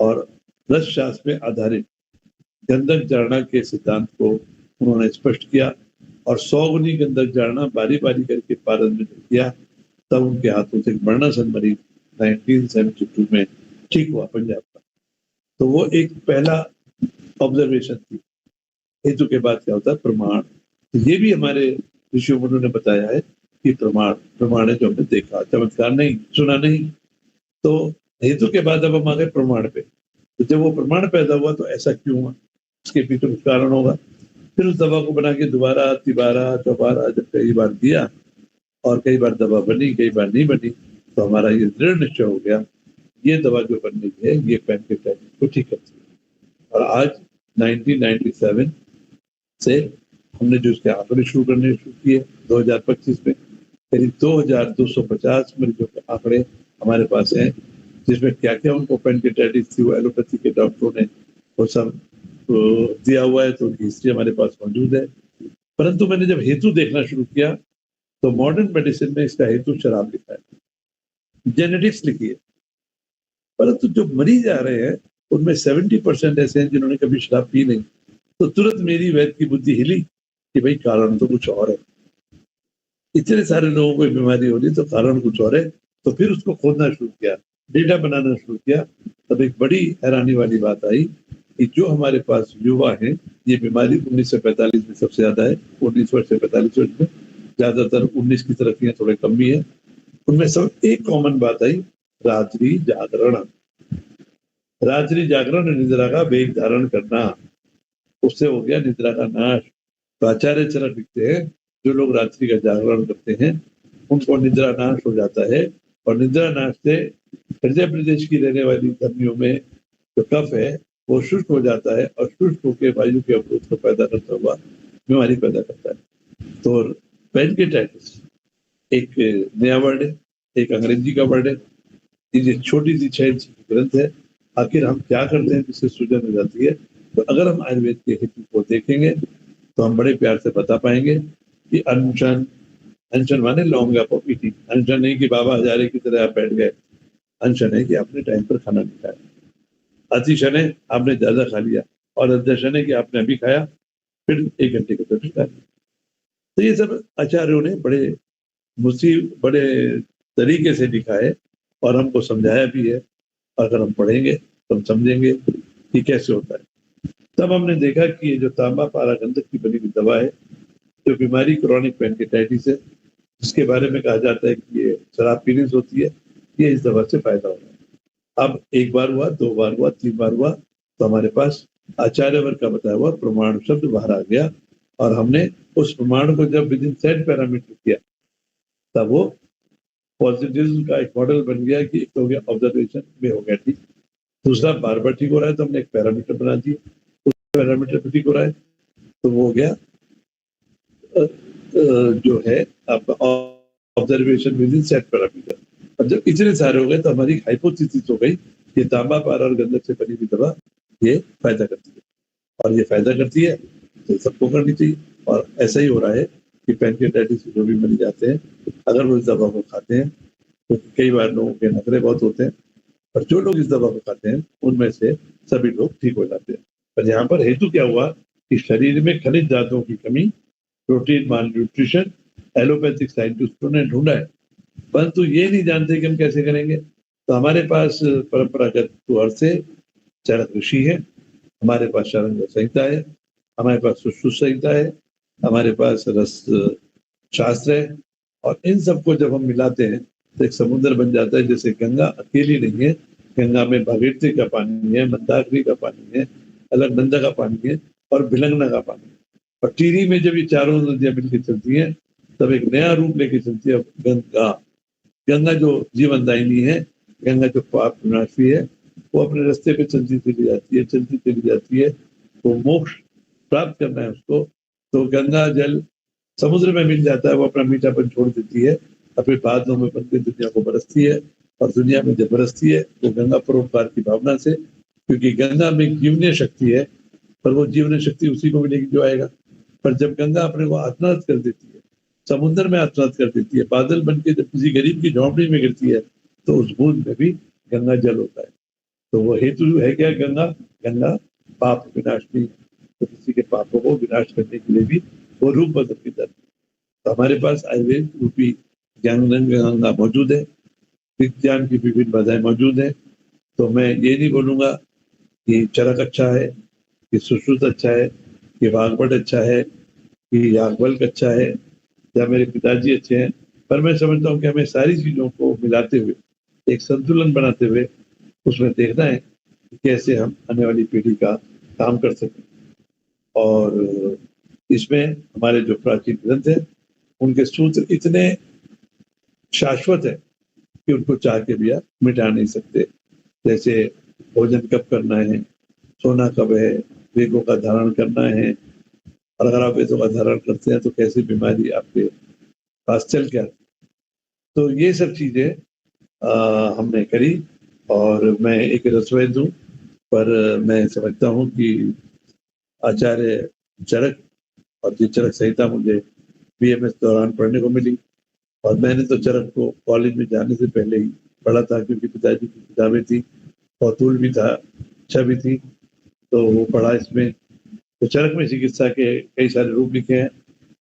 और रस शास्त्र में आधारित गंधक जारणा के सिद्धांत को उन्होंने स्पष्ट किया और 100 गुनी गंधक जारणा बारी बारी करके पारद में किया, तब उनके हाथों से मरणासन मरीज 1972 में ठीक हुआ पंजाब का। तो वो एक पहला ऑब्जर्वेशन थी। हेतु के बाद क्या होता है? प्रमाण। तो ये भी हमारे ऋषि मुनियों ने बताया है कि प्रमाण है जो हमने देखा, चमत्कार नहीं, सुना नहीं। तो हेतु के बाद अब हम आ गए प्रमाण पे। तो जब वो प्रमाण पैदा हुआ तो ऐसा क्यों हुआ, उसके पीछे कुछ कारण होगा। फिर उस दवा को बना के दोबारा तिबारा चौबारा जब कई बार दिया और कई बार दवा बनी कई बार नहीं बनी, तो हमारा ये दृढ़ निश्चय हो गया ये दवा जो बन रही है ये पैनक्रेटाइटिस को ठीक करती है। और आज 1997 से हमने जो इसके आंकड़े शुरू करने शुरू किए 2025 में करीब 2250 मरीजों के आंकड़े हमारे पास हैं, जिसमें क्या क्या उनको पैनक्रेटाइटिस थी वो एलोपैथी के डॉक्टरों ने वो सब दिया हुआ है, तो उनकी हिस्ट्री हमारे पास मौजूद है। परंतु मैंने जब हेतु देखना शुरू किया तो मॉडर्न मेडिसिन में इसका हेतु शराब लिखा है, जेनेटिक्स लिखी है, परंतु जो मरीज आ रहे हैं उनमें 70% ऐसे हैं जिन्होंने कभी शराब पी नहीं। तो तुरंत मेरी वैद्य की बुद्धि हिली कि भाई कारण तो कुछ और है। इतने सारे लोगों को बीमारी हो रही तो कारण कुछ और है। तो फिर उसको खोदना शुरू किया, डेटा बनाना शुरू किया, तब एक बड़ी हैरानी वाली बात आई कि जो हमारे पास युवा हैं, ये बीमारी 1945 में सबसे ज्यादा है, 19 वर्ष से 45 वर्ष में, ज्यादातर 19 की तरफ ही है, थोड़े कम भी है। उनमें सब एक कॉमन बात आई, रात्रि जागरण। रात्रि जागरण निद्रा का वेग धारण करना, उससे हो गया निद्रा का नाश। तो आचार्य चरक लिखते हैं जो लोग रात्रि का जागरण करते हैं उनको निद्रा नाश हो जाता है, और निद्रा नाश से हृदय प्रदेश की रहने वाली धमनियों में जो कफ है वो शुष्क हो जाता है, और शुष्क होकर वायु के अवरोध को पैदा करता हुआ बीमारी पैदा करता है। तो पैनक्रेटाइटिस एक नया वर्ड है, एक अंग्रेजी का वर्ड है, ये छोटी सी 6 इंच की ग्रंथ है। आखिर हम क्या करते हैं जिससे सूजन हो जाती है? तो अगर हम आयुर्वेद के हेतु को देखेंगे तो हम बड़े प्यार से बता पाएंगे कि अनशन, अनशन माने लॉन्ग ऑफ ईटिंग, अनशन नहीं कि बाबा हजारे की तरह आप बैठ गए, अनशन है कि आपने टाइम पर खाना नहीं खाया। अतिशन है आपने ज्यादा खा लिया, और अध्यशन है कि आपने अभी खाया फिर 1 घंटे के बाद खा लिया। तो ये सब आचार्यों ने बड़े तरीके से लिखा है और हमको समझाया भी है। अगर हम पढ़ेंगे तो हम समझेंगे कि कैसे होता है। तब हमने देखा कि ये जो तांबा पारा गंधक की बनी हुई दवा है, जो बीमारी क्रॉनिक पैनक्रेटाइटिस है, जिसके बारे में कहा जाता है कि ये शराब पीने से होती है, ये इस दवा से फायदा हो रहा है। अब 1 बार हुआ, 2 बार हुआ, 3 बार हुआ, तो हमारे पास आचार्य वर्ग का बताया हुआ प्रमाण शब्द बाहर आ गया, और हमने उस प्रमाण को जब विद इन सेट पैरामीटर किया तब वो पॉजिटिव का एक मॉडल बन गया कि एक तो हो गया ऑब्जर्वेशन में हो गया ठीक, दूसरा बार बार ठीक हो रहा है तो हमने एक पैरामीटर बना दिए, उस पैरामीटर पर ठीक हो रहा है तो वो हो गया जो है आपका observation with in set parameter. अब जब इतने सारे हो गए तो हमारी हाइपोथेसिस हो गई कि तांबा पारा और गंधक से बनी हुई दवा ये फायदा करती है, और ये फायदा करती है तो सबको करनी चाहिए। और ऐसा ही हो रहा है कि पैनक्रेटाइटिस जो भी मरीज जाते हैं अगर वो इस दवा को खाते हैं, तो कई बार लोगों के नखरे बहुत होते हैं, पर जो लोग इस दवा को खाते हैं उनमें से सभी लोग ठीक हो जाते हैं। पर यहाँ पर हेतु क्या हुआ कि शरीर में खनिज धातुओं की कमी, प्रोटीन माल न्यूट्रिशन एलोपैथिक साइंटिस्टों ने ढूंढा है, परंतु ये नहीं जानते कि हम कैसे करेंगे। तो हमारे पास परंपरागत तौर से चरक ऋषि है, हमारे पास शारंग संहिता है, हमारे पास सुश्रुत संहिता है, हमारे पास रस शास्त्र है। और इन सबको जब हम मिलाते हैं तो एक समुद्र बन जाता है। जैसे गंगा अकेली नहीं है, गंगा में भागीरथी का पानी है, मंदाकिनी का पानी है, अलकनंदा का पानी है और भिलंगना का पानी है। और टिहरी में जब ये चारों नदियां मिलकर चलती हैं तब एक नया रूप लेके चलती है गंगा। गंगा जो जीवनदायिनी है, गंगा जो पाप विनाशी है, वो अपने रास्ते पे चलती चली जाती है, चलती चली जाती है। तो मोक्ष प्राप्त करना है उसको, तो गंगा जल समुद्र में मिल जाता है, वो अपना मीठापन छोड़ देती है, अपने बादलों में बनकर दुनिया को बरसती है। और दुनिया में जब बरसती है तो गंगा परोपकार की भावना से, क्योंकि गंगा में जीवनीय शक्ति है, पर वो जीवनीय शक्ति उसी को मिलेगी जो आएगा। पर जब गंगा अपने को आत्महत कर देती है, समुद्र में आत्महत कर देती है, बादल बन के जब किसी गरीब की झोंपड़ी में गिरती है, तो उस बूंद में भी गंगा जल होता है। तो वो हेतु है क्या? गंगा, गंगा पाप विनाशनी है, तो किसी के पापों को विनाश करने के लिए भी वो रूप बदल के जाती है। तो हमारे पास आयुर्वेद रूपी ज्ञान गंगा मौजूद है, विज्ञान की विभिन्न बाधाएं मौजूद है। तो मैं ये नहीं बोलूंगा कि चरक अच्छा है, कि सुश्रुत अच्छा है, कि वाग्भट अच्छा है, कि याज्ञवल्क्य अच्छा है, या मेरे पिताजी अच्छे हैं। पर मैं समझता हूँ कि हमें सारी चीजों को मिलाते हुए एक संतुलन बनाते हुए उसमें देखना है कि कैसे हम आने वाली पीढ़ी का काम कर सकें। और इसमें हमारे जो प्राचीन ग्रंथ है उनके सूत्र इतने शाश्वत है कि उनको चाह के भी आप मिटा नहीं सकते। जैसे भोजन कब करना है, सोना कब है, वेदों का धारण करना है, और अगर आप वेदों का धारण करते हैं तो कैसी बीमारी आपके पास चल के आती। तो ये सब चीजें हमने करी। और मैं एक रसवैद हूँ, पर मैं समझता हूँ कि आचार्य चरक और जी चरक संहिता मुझे बीएमएस दौरान पढ़ने को मिली। और मैंने तो चरक को कॉलेज में जाने से पहले ही पढ़ा था, क्योंकि पिताजी की किताबें थी, कौतूल भी था, अच्छा भी थी, तो वो पढ़ा इसमें। तो चरक में चिकित्सा के कई सारे रूप लिखे हैं।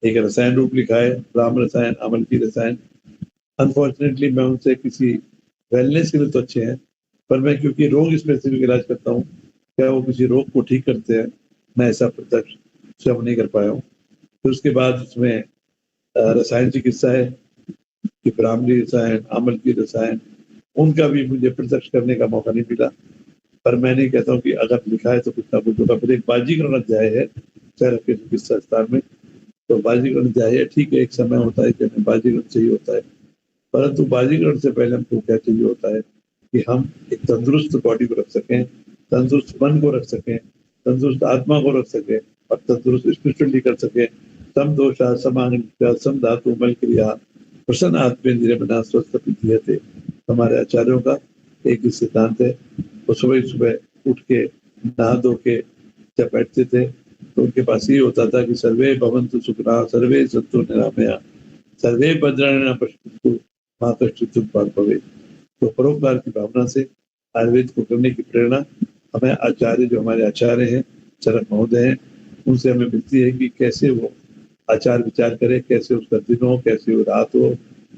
एक रसायन रूप लिखा है, राम रसायन, अमल की रसायन। अनफॉर्चुनेटली मैं उनसे किसी वेलनेस के लिए तो अच्छे हैं, पर मैं क्योंकि रोग स्पेसिफिक इलाज करता हूँ, क्या वो किसी रोग को ठीक करते हैं, मैं ऐसा प्रत्यक्ष स्वयं नहीं कर पाया हूँ। फिर उसके बाद उसमें रसायन चिकित्सा है कि ब्राह्मणी रसायन, आमल की रसायन, उनका भी मुझे प्रत्यक्ष करने का मौका नहीं मिला। पर मैं नहीं कहता हूँ कि अगर लिखा है तो कुछ ना कुछ होगा। फिर एक बाजीकरण अध्याय है चरक के चिकित्सा स्थान में, तो बाजीकरण अध्याय है, ठीक है, एक समय होता है कि हमें बाजीकरण चाहिए होता है, परंतु बाजीकरण से पहले हमको क्या चाहिए होता है कि हम एक तंदुरुस्त बॉडी को रख सकें, तंदुरुस्त मन को रख सकें, तंदुरुस्त आत्मा को रख सकें, और तंदुरुस्त स्पिरिचुअली कर सकें। सम दोषा समांग सम धातु मल क्रिया प्रसन्न आत्मेंद्रिय बना स्वस्थ थे। हमारे आचार्यों का एक ही सिद्धांत है। वो सुबह सुबह उठ के नहा धो के जब बैठते थे तो उनके पास ये होता था कि सर्वे भवन्तु सुखिनः, सर्वे सन्तु निरामया, सर्वे भद्राणि पश्यन्तु मां कश्चित् दुःखभाग् भवेत्। तो परोपकार की भावना से आयुर्वेद को करने की प्रेरणा हमें आचार्य, जो हमारे आचार्य हैं चरक महोदय हैं, उनसे हमें मिलती है कि कैसे वो आचार विचार करे, कैसे उसका दिन हो, कैसे वो रात हो,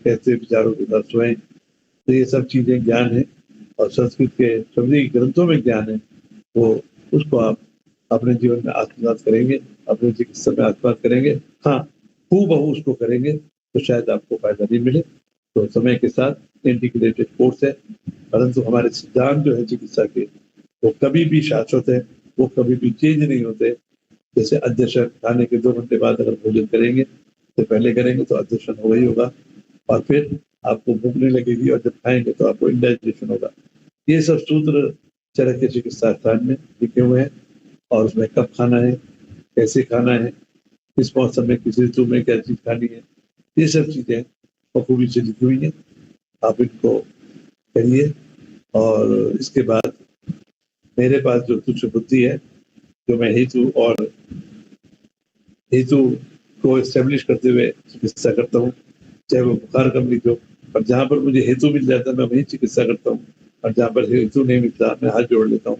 कैसे विचारों के साथ सोएं। तो ये सब चीजें ज्ञान है, और संस्कृत के सभी ग्रंथों में ज्ञान है। वो उसको आप अपने जीवन में आत्मसात करेंगे, अपने चिकित्सा में आत्मसात करेंगे। हाँ, हूबहू उसको करेंगे तो शायद आपको फायदा नहीं मिले। तो समय के साथ इंटीग्रेटेड कोर्स है, परंतु हमारे सिद्धांत जो है चिकित्सा के, वो कभी भी शाश्वत है, वो कभी भी चेंज नहीं होते। जैसे अध्यक्षण खाने के 2 घंटे बाद अगर भोजन करेंगे तो पहले करेंगे तो अध्यक्षण होगा ही होगा, और फिर आपको भूख नहीं लगेगी, और जब खाएंगे तो आपको इंडाइजेशन होगा। ये सब सूत्र चरक के चिकित्सा स्थान में लिखे हुए हैं, और उसमें कब खाना है, कैसे खाना है, किस मौसम में, किस ऋतु में क्या चीज खानी है, ये सब चीजें बखूबी से लिखी हुई हैं। आप इनको करिए। और इसके बाद मेरे पास जो तुच्छ बुद्धि है, जो मैं हेतु को एस्टेब्लिश करते हुए चिकित्सा करता हूँ, चाहे वो बुखार कम लिख हो, और जहाँ पर मुझे हेतु मिल जाता है मैं वही चिकित्सा करता हूँ, और जहाँ पर हेतु नहीं मिलता मैं हाथ जोड़ लेता हूँ।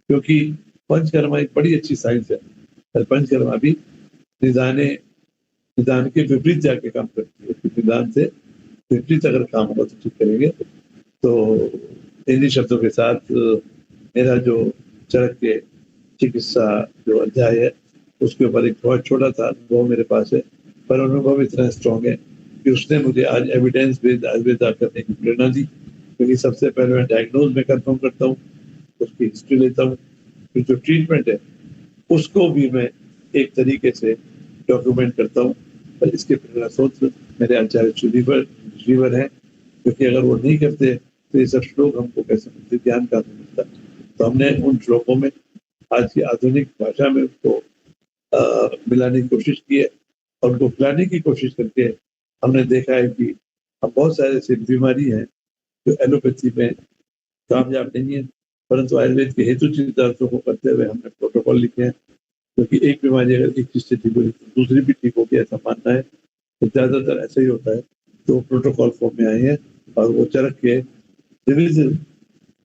क्योंकि पंचकर्मा एक बड़ी अच्छी साइंस है, और पंचकर्मा भी निदान के विपरीत जाके काम करती है। निदान से विपरीत अगर काम होगा तो ठीक करेंगे। तो इन्हीं शब्दों के साथ मेरा जो चरक के चिकित्सा जो अध्याय है उसके ऊपर एक बहुत छोटा सा अनुभव मेरे पास है, पर अनुभव इतना स्ट्रॉन्ग है कि उसने मुझे आज एविडेंस बेस्ड आयुर्वेदा करने की प्रेरणा दी। क्योंकि सबसे पहले मैं डायग्नोज में कंफर्म करता हूँ, उसकी हिस्ट्री लेता हूँ, फिर जो ट्रीटमेंट है उसको भी मैं एक तरीके से डॉक्यूमेंट करता हूँ। पर इसके प्रेरणा स्रोत मेरे आचार्य श्रीवर है, क्योंकि अगर वो नहीं करते तो ये सब श्लोक हमको कैसे मिलते, ज्ञान का मिलता। तो हमने उन श्लोकों में आज की आधुनिक भाषा में उसको मिलाने की कोशिश की है और उनको खिलाने की कोशिश करके हमने देखा है कि अब बहुत सारे ऐसी बीमारी हैं जो एलोपैथी में कामयाब नहीं है, परंतु आयुर्वेद के हेतु चिंतार्थों को करते हुए हमने प्रोटोकॉल लिखे हैं। क्योंकि एक बीमारी अगर एक चीज से ठीक होगी तो दूसरी भी ठीक होगी ऐसा मानना है, तो ज्यादातर ऐसा ही होता है। तो प्रोटोकॉल फॉर्म में आए हैं और वो चरक के विविध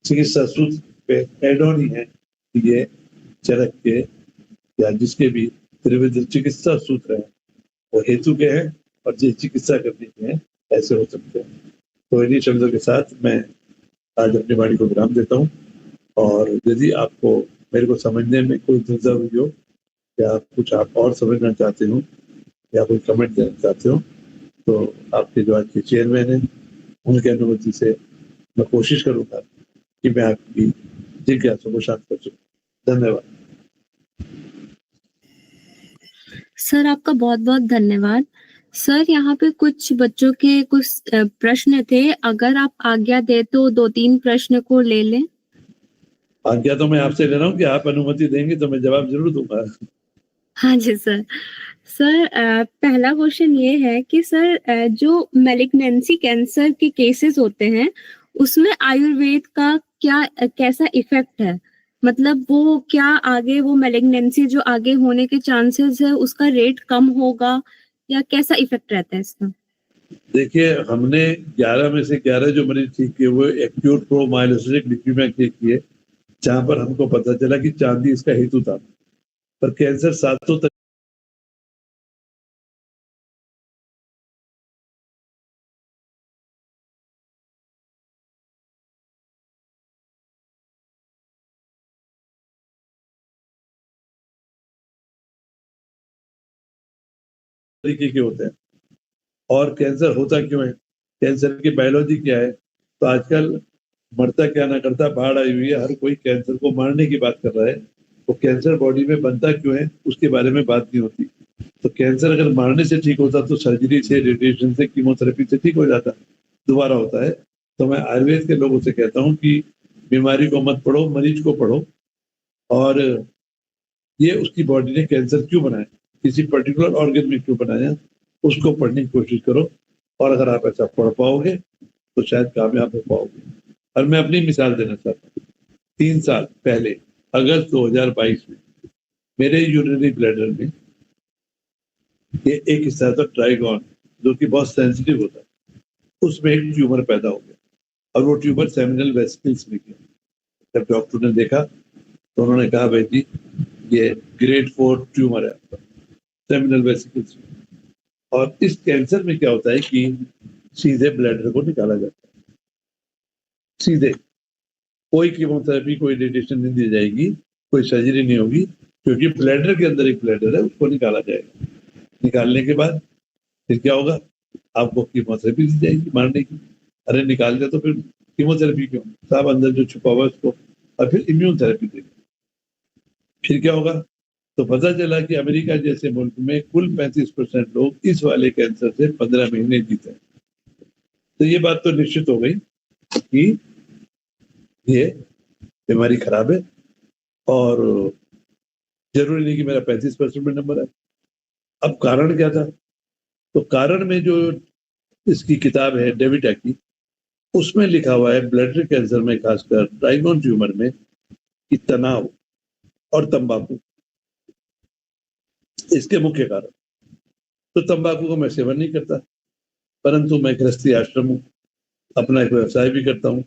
चिकित्सा सूत्र पे एड ऑन ही है कि ये चरक के या जिसके भी त्रिविध चिकित्सा सूत्र हैं वो हेतु के हैं और जो चिकित्सा करने के हैं ऐसे हो सकते हैं। तो इन्हीं शब्दों के साथ मैं आज अपनी वाणी को विराम देता हूँ। और यदि आपको मेरे को समझने में कोई दुविधा हुई हो या कुछ आप और समझना चाहते हो या कोई कमेंट देना चाहते हो तो आपके जो आज के चेयरमैन हैं उनकी अनुमति से मैं कोशिश करूंगा कि मैं आपकी जिज्ञासा को शांत कर सकूं। धन्यवाद। सर आपका बहुत बहुत धन्यवाद। सर यहाँ पे कुछ बच्चों के कुछ प्रश्न थे, अगर आप आज्ञा दे तो 2-3 प्रश्न को ले लें। आज्ञा तो मैं आपसे ले रहा हूँ कि आप अनुमति देंगे तो मैं जवाब जरूर दूंगा। हाँ जी सर। सर पहला क्वेश्चन ये है कि सर जो मैलिग्नेंसी कैंसर के केसेस होते हैं उसमें आयुर्वेद का क्या कैसा इफेक्ट है, मतलब वो क्या आगे वो मैलिग्नेंसी जो आगे होने के चांसेस है उसका रेट कम होगा या कैसा इफेक्ट रहता है इसका? देखिए हमने 11 में से 11 जो मरीज ठीक किए वो एक्यूट प्रोमाइलोसिटिक ल्यूकेमिया के किए, जहां पर हमको पता चला कि चांदी इसका हेतु था, पर कैंसर 700 तरीके के होते हैं। और कैंसर होता क्यों है, कैंसर की बायोलॉजी क्या है, तो आजकल मरता क्या ना करता बाढ़ आई हुई है, हर कोई कैंसर को मारने की बात कर रहा है। तो कैंसर बॉडी में बनता क्यों है उसके बारे में बात नहीं होती। तो कैंसर अगर मारने से ठीक होता तो सर्जरी से, रेडिएशन से, कीमोथेरेपी से ठीक हो जाता, दोबारा होता है। तो मैं आयुर्वेद के लोगों से कहता हूँ कि बीमारी को मत पढ़ो, मरीज को पढ़ो, और ये उसकी बॉडी ने कैंसर क्यों बनाया, किसी पर्टिकुलर ऑर्गन में क्यों बनाया, उसको पढ़ने की कोशिश करो। और अगर आप ऐसा पढ़ पाओगे तो शायद कामयाब हो पाओगे। और मैं अपनी मिसाल देना चाहता हूँ, 3 साल पहले अगस्त 2022 में मेरे यूरिनरी ब्लैडर में ये एक हिस्सा था ट्राइगॉन जो कि बहुत सेंसिटिव होता है, उसमें एक ट्यूमर पैदा हो गया और वो ट्यूमर सेमिनल वेसिकल्स में गया। जब डॉक्टर ने देखा तो उन्होंने कहा भाई जी ये ग्रेड 4 ट्यूमर है आपका सेमिनल वेसिकल्स में। और इस कैंसर में क्या होता है कि सीधे ब्लैडर को निकाला जाता है, सीधे, कोई कीमोथेरेपी कोई रेडिएशन नहीं दी जाएगी, कोई सर्जरी नहीं होगी, क्योंकि ब्लैडर के अंदर एक ब्लैडर है उसको निकाला जाएगा। निकालने के बाद फिर क्या होगा, आपको कीमोथेरेपी दी जाएगी मारने की। अरे निकाल दिया तो फिर कीमोथेरेपी क्यों, साहब अंदर जो छुपा हुआ है उसको, और फिर इम्यून थेरेपी देंगे। फिर क्या होगा, तो पता चला कि अमेरिका जैसे मुल्क में कुल 35% लोग इस वाले कैंसर से 15 महीने जीते हैं। तो ये बात तो निश्चित हो गई कि ये बीमारी खराब है, और जरूरी नहीं कि मेरा 35% में नंबर है। अब कारण क्या था, तो कारण में जो इसकी किताब है डेविटा की, उसमें लिखा हुआ है ब्लैडर कैंसर में खासकर ट्राइगोन ट्यूमर में कि तनाव और तंबाकू इसके मुख्य कारण। तो तंबाकू को मैं सेवन नहीं करता, परंतु मैं गृहस्थी आश्रम हूँ, अपना एक व्यवसाय भी करता हूँ।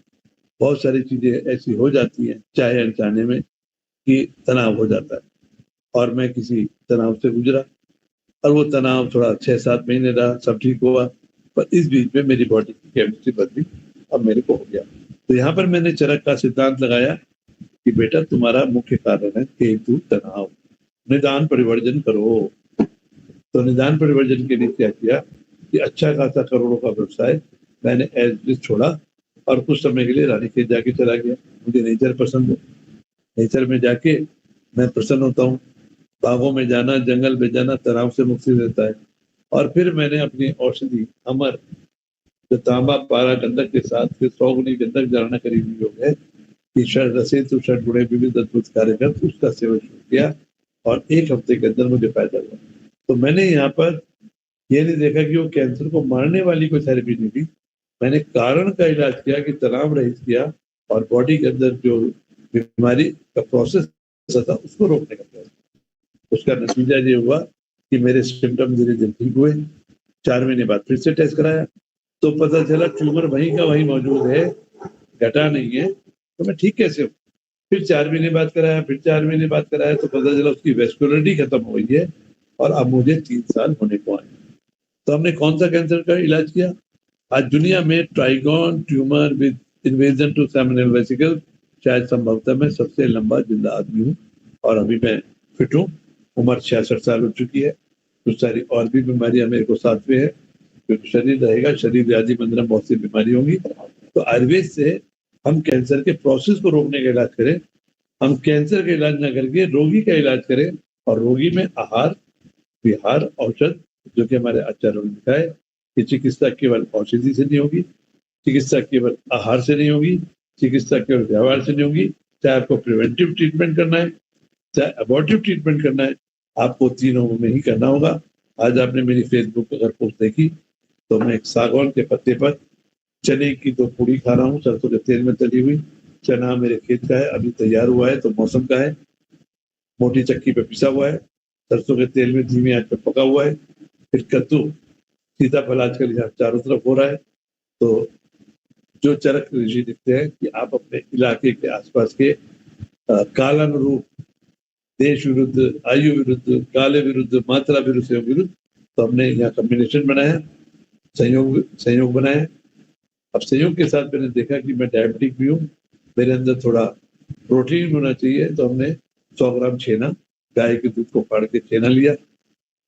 बहुत सारी चीजें ऐसी हो जाती हैं चाहे अनचाहे में कि तनाव हो जाता है, और मैं किसी तनाव से गुजरा और वो तनाव थोड़ा 6-7 महीने रहा, सब ठीक हुआ, पर इस बीच में मेरी बॉडी की केमिस्ट्री बदली, अब मेरे को हो गया। तो यहाँ पर मैंने चरक का सिद्धांत लगाया कि बेटा तुम्हारा मुख्य कारण है हेतु तनाव, निदान परिवर्जन करो। तो निदान परिवर्जन के लिए क्या किया कि अच्छा खासा करोड़ों का व्यवसाय मैंने एज इट छोड़ा और कुछ समय के लिए रानीखेत जाके चला गया। मुझे नेचर पसंद है, नेचर में जाके मैं प्रसन्न होता हूँ। बागों में जाना, जंगल में जाना तनाव से मुक्ति देता है। और फिर मैंने अपनी औषधि अमर जो तांबा पारा गंधक के साथ फिर 100 गुनी गंधक जानना करीबी योग है कि रसेतु षट गुणे विविध अद्भुत कार्य कर, उसका सेवन शुरू किया और 1 हफ्ते के अंदर मुझे फायदा हुआ। तो मैंने यहाँ पर ये नहीं देखा कि वो कैंसर को मारने वाली कोई थेरेपी नहीं थी, मैंने कारण का इलाज किया कि तनाव रहित किया और बॉडी के अंदर जो बीमारी का प्रोसेस था उसको रोकने का प्रयास। उसका नतीजा ये हुआ कि मेरे सिम्टम धीरे धीरे ठीक हुए। 4 महीने बाद फिर से टेस्ट कराया तो पता चला ट्यूमर वहीं का वहीं मौजूद है, घटा नहीं है। तो मैं ठीक कैसे हूँ? फिर 4 महीने बाद कराया, फिर 4 महीने बाद कराया तो पता चला उसकी वेस्कुलरिटी खत्म हो गई है और अब मुझे 3 साल होने को आए। तो हमने कौन सा कैंसर का इलाज किया? आज दुनिया में trigone tumour with invasion to seminal vesicle शायद संभवतः मैं सबसे लंबा जिंदा आदमी हूँ और अभी मैं फिट हूँ। उम्र 66 साल हो चुकी है। कुछ सारी और भी बीमारियां मेरे को साथ में है, क्योंकि शरीर रहेगा, शरीर व्याधि बंधन बहुत सी बीमारी होंगी। तो आयुर्वेद से हम कैंसर के प्रोसेस को रोकने का इलाज करें, हम कैंसर का इलाज न करके रोगी का इलाज करें। और रोगी में आहार विहार औषध, जो कि हमारे आचार्यों ने लिखा है कि चिकित्सा केवल औषधि से नहीं होगी, चिकित्सा केवल आहार से नहीं होगी, चिकित्सा केवल व्यवहार से नहीं होगी। चाहे आपको प्रिवेंटिव ट्रीटमेंट करना है, चाहे अबॉर्टिव ट्रीटमेंट करना है, आपको तीनों में ही करना होगा। आज आपने मेरी फेसबुक पर अगर पोस्ट देखी तो मैं एक सागौन के पत्ते पर चने की 2 पूड़ी खा रहा हूँ, सरसों के तेल में तली हुई। चना मेरे खेत का है, अभी तैयार हुआ है तो मौसम का है, मोटी चक्की पे पिसा हुआ है, सरसों के तेल में धीमी आंच पे पका हुआ है। फिर कद्दू, सीताफल आजकल यहाँ चारों तरफ हो रहा है। तो जो चरक ऋषि लिखते हैं कि आप अपने इलाके के आसपास के कालानुरूप देश विरुद्ध, आयु विरुद्ध, काले विरुद्ध, मात्रा विरुद्ध, सहयोग विरुद्ध, तो हमने यहाँ कॉम्बिनेशन बनाया, संयोग बनाया। अब संयोग के साथ मैंने देखा कि मैं डायबिटिक भी हूँ, मेरे अंदर थोड़ा प्रोटीन होना चाहिए, तो हमने 100 ग्राम छेना, गाय के दूध को फाड़ के छेना लिया।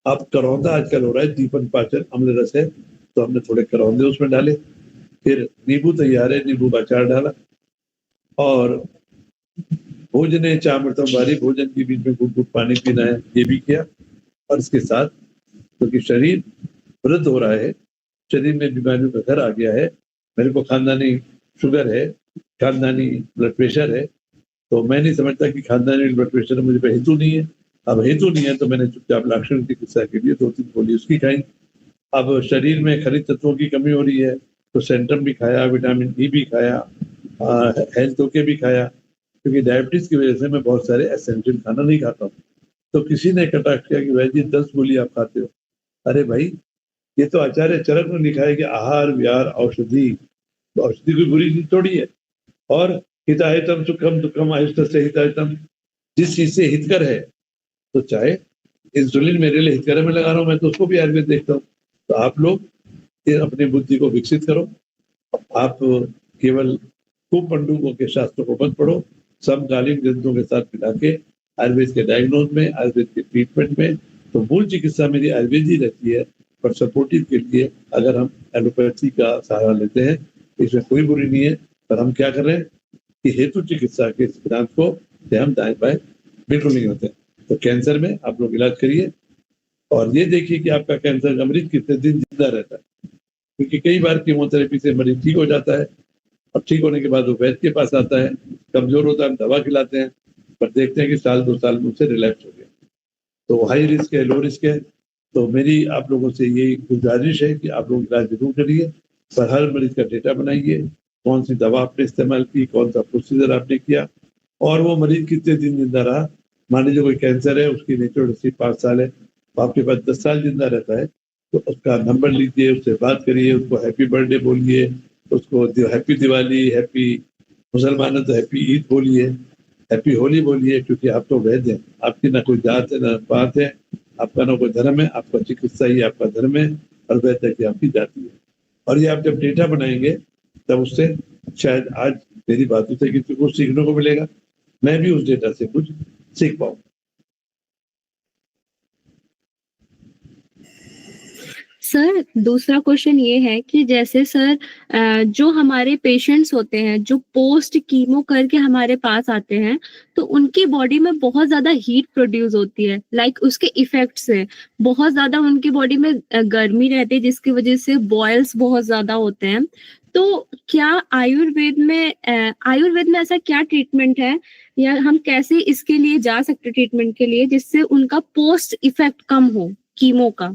अब करौंदा आजकल हो रहा है, दीपन पाचन अम्ल रस है, तो हमने थोड़े करौंदे उसमें डाले। फिर नींबू तैयार है, नींबू का अचार डाला। और भोजने चामृतम वारी, भोजन के बीच में गुट गुट पानी पीना है, ये भी किया। और इसके साथ क्योंकि शरीर वृद्ध हो रहा है, शरीर में बीमारियों का घर आ गया है, मेरे को खानदानी शुगर है, खानदानी ब्लड प्रेशर है, तो मैं नहीं समझता कि खानदानी ब्लड प्रेशर मुझे पे हेतु नहीं है। अब हेतु नहीं है तो मैंने चुपचाप लाक्षणिक चिकित्सा के लिए 2-3 गोली उसकी खाई। अब शरीर में खनिज तत्वों की कमी हो रही है तो सेंट्रम भी खाया, विटामिन ई भी खाया, हेल्थ ओके भी खाया, क्योंकि डायबिटीज की वजह से मैं बहुत सारे एसेंशियल खाना नहीं खाता हूँ। तो किसी ने कटाक्ष किया कि भाई जी 10 गोली आप खाते हो। अरे भाई, ये तो आचार्य चरक ने लिखा है कि आहार विहार औषधि, तो औषधि कोई बुरी चीज थोड़ी है। और हिताहितम सुखम दुखम आयुष्ट से हिताहितम, जिस चीज से हितकर है, तो चाहे इंसुलिन मेरे लिए हितकर में लगा रहा हूँ, मैं तो उसको भी आयुर्वेद देखता हूँ। तो आप लोग अपनी बुद्धि को विकसित करो। आप केवल कुपंडुकों के शास्त्रों को मत पढ़ो, समकालीन ग्रंथों के साथ मिला के आयुर्वेद के डायग्नोज में, आयुर्वेद के ट्रीटमेंट में, तो मूल चिकित्सा मेरी आयुर्वेद ही रहती है। पर सपोर्टिव के लिए अगर हम एलोपैथी का सहारा लेते हैं, इसमें कोई बुरी नहीं है। पर हम क्या कर रहे हैं कि हेतु चिकित्सा के सिद्धांत को हम दाएं बाएं बिल्कुल नहीं होते। तो कैंसर में आप लोग इलाज करिए और ये देखिए कि आपका कैंसर का मरीज कितने दिन जिंदा रहता है, क्योंकि कई बार कीमोथेरेपी से मरीज ठीक हो जाता है और ठीक होने के बाद वो वैद्य के पास आता है, कमजोर होता है, हम दवा खिलाते हैं, पर देखते हैं कि 1-2 साल में उससे रिलैक्स हो गया। तो हाई रिस्क है, लो रिस्क है। तो मेरी आप लोगों से ये गुजारिश है कि आप लोग इलाज जरूर करिए, पर हर मरीज का डेटा बनाइए, कौन सी दवा आपने इस्तेमाल की, कौन सा प्रोसीजर आपने किया और वो मरीज कितने दिन जिंदा रहा। मान लीजिए कोई कैंसर है, उसकी नेचुरल हिस्ट्री 5 साल है, आपके पास 10 साल जिंदा रहता है, तो उसका नंबर लीजिए, उससे बात करिए, उसको हैप्पी बर्थडे बोलिए, उसको हैप्पी दिवाली, हैप्पी, मुसलमान है तो हैप्पी ईद बोलिए, हैप्पी होली बोलिए, क्योंकि आप तो वैद्य हैं, आपकी ना कोई जात है ना बात है, आपका ना कोई धर्म है, आपका चिकित्सा ही आपका धर्म है और वैद्य की आपकी जाति है। और ये आप जब डेटा बनाएंगे तब उससे शायद आज मेरी बातों से किसी को सीखने को मिलेगा। मैं भी उस डेटा से कुछ सीख पाऊँ। सर दूसरा क्वेश्चन ये है कि जैसे सर जो हमारे पेशेंट्स होते हैं जो पोस्ट कीमो करके हमारे पास आते हैं तो उनकी बॉडी में बहुत ज्यादा हीट प्रोड्यूस होती है लाइक उसके इफेक्ट से बहुत ज्यादा उनकी बॉडी में गर्मी रहती है जिसकी वजह से बॉयल्स बहुत ज्यादा होते हैं। तो क्या आयुर्वेद में ऐसा क्या ट्रीटमेंट है या हम कैसे इसके लिए जा सकते ट्रीटमेंट के लिए जिससे उनका पोस्ट इफेक्ट कम हो कीमो का?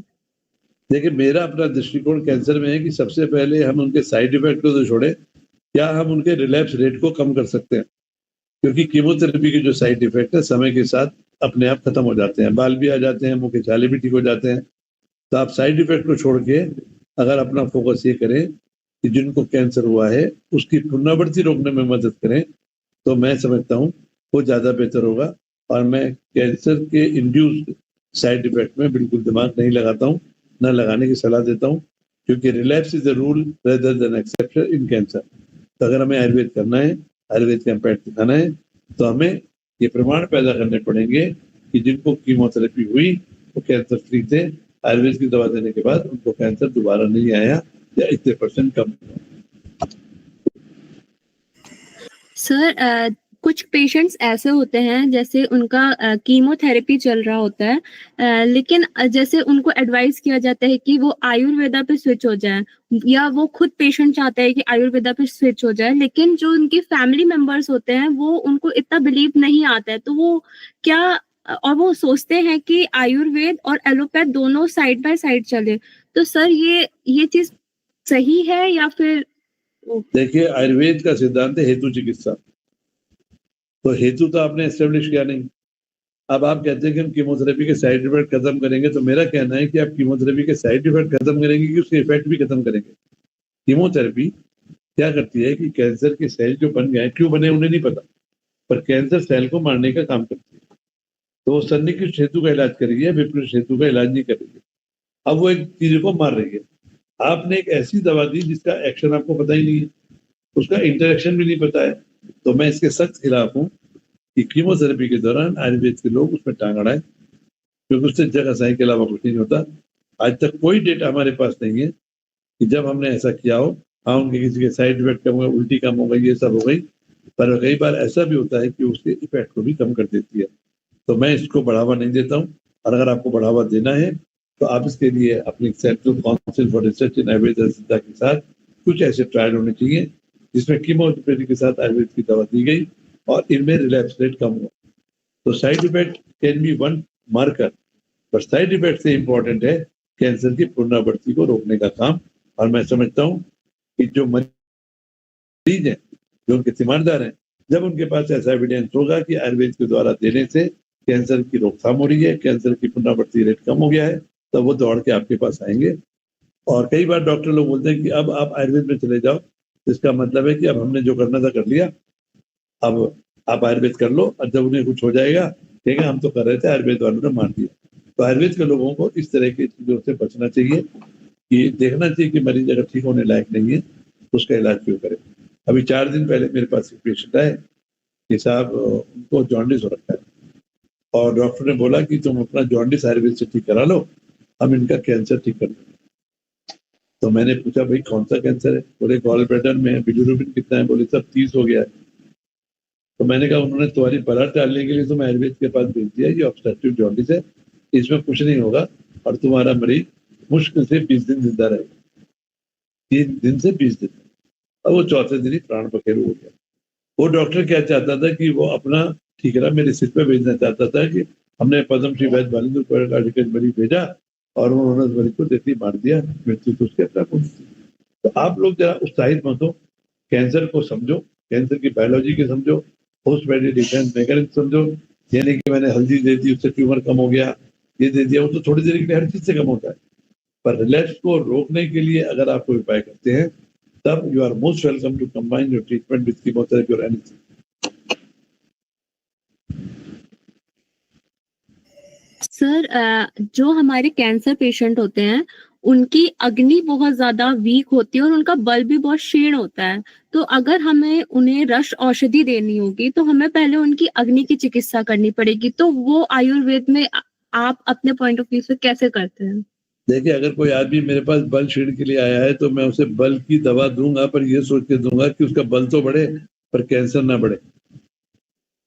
देखिए, मेरा अपना दृष्टिकोण कैंसर में है कि सबसे पहले हम उनके साइड इफेक्ट को तो छोड़े, क्या हम उनके रिलैप्स रेट को कम कर सकते हैं, क्योंकि कीमोथेरेपी के जो साइड इफेक्ट है समय के साथ अपने आप खत्म हो जाते हैं, बाल भी आ जाते हैं, मुंह के छाले भी ठीक हो जाते हैं। तो आप साइड इफेक्ट को छोड़ के अगर अपना फोकस ये करें कि जिनको कैंसर हुआ है उसकी पुनरावृत्ति रोकने में मदद करें, तो मैं समझता हूँ वो ज़्यादा बेहतर होगा। और मैं कैंसर के इंड्यूस्ड साइड इफेक्ट में बिल्कुल दिमाग नहीं लगाता हूँ, न लगाने की सलाह देता हूँ, क्योंकि relapse is the rule rather than exception in cancer. तो अगर हमें आयुर्वेद करना है, आयुर्वेद का इम्पैक्ट दिखाना है, तो हमें ये प्रमाण पैदा करने पड़ेंगे कि जिनको कीमोथेरेपी हुई वो कैंसर फ्री थे, आयुर्वेद की दवा देने के बाद उनको कैंसर दोबारा नहीं आया या इतने % कम हुआ। सर कुछ पेशेंट्स ऐसे होते हैं जैसे उनका कीमोथेरेपी चल रहा होता है लेकिन जैसे उनको एडवाइस किया जाता है कि वो आयुर्वेदा पे स्विच हो जाए या वो खुद पेशेंट चाहता है कि आयुर्वेदा पे स्विच हो जाए लेकिन जो उनके फैमिली मेंबर्स होते हैं वो उनको इतना बिलीव नहीं आता है तो वो क्या और वो सोचते हैं कि आयुर्वेद और एलोपैथ दोनों साइड बाय साइड चले। तो सर ये चीज सही है या फिर? देखिए, आयुर्वेद का सिद्धांत है हेतु चिकित्सा, तो हेतु तो आपने एस्टेब्लिश किया नहीं। अब आप कहते हैं कि हम कीमोथेरेपी के साइड इफेक्ट खत्म करेंगे, तो मेरा कहना है कि आप कीमोथेरेपी के साइड इफेक्ट खत्म करेंगे कि उसके इफेक्ट भी खत्म करेंगे। कीमोथेरेपी क्या करती है कि कैंसर के सेल जो बन गए, क्यों बने उन्हें नहीं पता, पर कैंसर सेल को मारने का काम करती है। तो वो सन्निकृष्ट हेतु का इलाज कर रही है, विपरीत हेतु का इलाज नहीं कर रही है। अब वो एक चीज को मार रही है। आपने एक ऐसी दवा दी जिसका एक्शन आपको पता ही नहीं है, उसका इंटरेक्शन भी नहीं पता है। तो मैं इसके सख्त खिलाफ हूँ कि कीमोथेरेपी के दौरान आयुर्वेद के लोग उसमें टांग अड़ाएं, क्योंकि उससे जग हसाई के अलावा कुछ नहीं होता। आज तक कोई डेटा हमारे पास नहीं है कि जब हमने ऐसा किया हो, हाँ उनके किसी के साइड इफेक्ट कम हो गए, उल्टी कम हो गई, ये सब हो गई, पर कई बार ऐसा भी होता है कि उसके इफेक्ट को भी कम कर देती है। तो मैं इसको बढ़ावा नहीं देता हूँ, और अगर आपको बढ़ावा देना है तो आप इसके लिए अपनी सेंट्रल काउंसिल फॉर रिसर्च इन आयुर्वेद के साथ कुछ ऐसे ट्रायल होने चाहिए जिसमें कीमोथेरेपी के साथ आयुर्वेद की दवा दी गई और इनमें रिलैप्स रेट कम हुआ। तो side effect can be one marker, पर साइड इफेक्ट से इंपॉर्टेंट है कैंसर की पुनरावृत्ति को रोकने का काम। और मैं समझता हूँ कि जो मरीज हैं, जो उनके तीमारदार हैं, जब उनके पास ऐसा एविडेंस होगा कि आयुर्वेद के द्वारा देने से कैंसर की रोकथाम हो रही है, कैंसर की पुनरावृत्ति रेट कम हो गया है, तब वो दौड़ के आपके पास आएंगे। और कई बार डॉक्टर लोग बोलते हैं कि अब आप आयुर्वेद में चले जाओ, इसका मतलब है कि अब हमने जो करना था कर लिया, अब आप आयुर्वेद कर लो, और जब उन्हें कुछ हो जाएगा कहेंगे हम तो कर रहे थे, आयुर्वेद वालों ने मान दिया। तो आयुर्वेद के लोगों को इस तरह की चीजों से बचना चाहिए, कि देखना चाहिए कि मरीज अगर ठीक होने लायक नहीं है तो उसका इलाज क्यों करें। अभी 4 दिन पहले मेरे पास एक पेशेंट आए कि साहब उनको जॉन्डिस हो रखा है, और डॉक्टर ने बोला कि तुम अपना जॉन्डिस आयुर्वेद से ठीक करा लो, हम इनका कैंसर ठीक कर देंगे। तो मैंने पूछा भाई कौन सा कैंसर है? बोले गॉल ब्लैडर में है। बिलिरुबिन कितना है? बोले सब 30 हो गया है। तो मैंने कहा उन्होंने तुम्हारी ब्लड डालने के लिए तो मैं आयुर्वेद के पास भेज दिया, ये ऑब्स्ट्रक्टिव जॉन्डिस है, इसमें कुछ नहीं होगा और तुम्हारा मरीज मुश्किल से 20 दिन जिंदा रहेगा, 3 दिन से 20 दिन। अब वो चौथे दिन ही प्राण पखेरु हो गया। वो डॉक्टर क्या चाहता था कि वो अपना ठीकरा मेरे सिर पे भेजना चाहता था कि हमने पद्मश्री वैद्य बालिंद्र का मरीज भेजा और उन्होंने उस मरीज को देती मार दिया, मृत्यु तो उसके अपना कुछ। तो आप लोग जरा उत्साहित मत हो, कैंसर को समझो, कैंसर की बायोलॉजी के समझो, पोस्ट मैरिज डिफेंस मैकेनिज्म समझो। यानी कि मैंने हल्दी दे दी उससे ट्यूमर कम हो गया, ये दे दिया, वो तो थोड़ी देर के लिए हर चीज से कम होता है, पर रिलैप्स को रोकने के लिए अगर आप कोई उपाय करते हैं तब you are most welcome to combine your treatment with chemotherapy और एनीथिंग। सर जो हमारे कैंसर पेशेंट होते हैं उनकी अग्नि बहुत ज्यादा वीक होती है और उनका बल भी बहुत क्षीण होता है। तो अगर हमें उन्हें रस औषधि देनी होगी तो हमें पहले उनकी अग्नि की चिकित्सा करनी पड़ेगी। तो वो आयुर्वेद में आप अपने पॉइंट ऑफ व्यू से कैसे करते हैं? देखिए, अगर कोई आदमी मेरे पास बल क्षीण के लिए आया है तो मैं उसे बल की दवा दूंगा, पर ये सोच के दूंगा कि उसका बल तो बढ़े पर कैंसर ना बढ़े।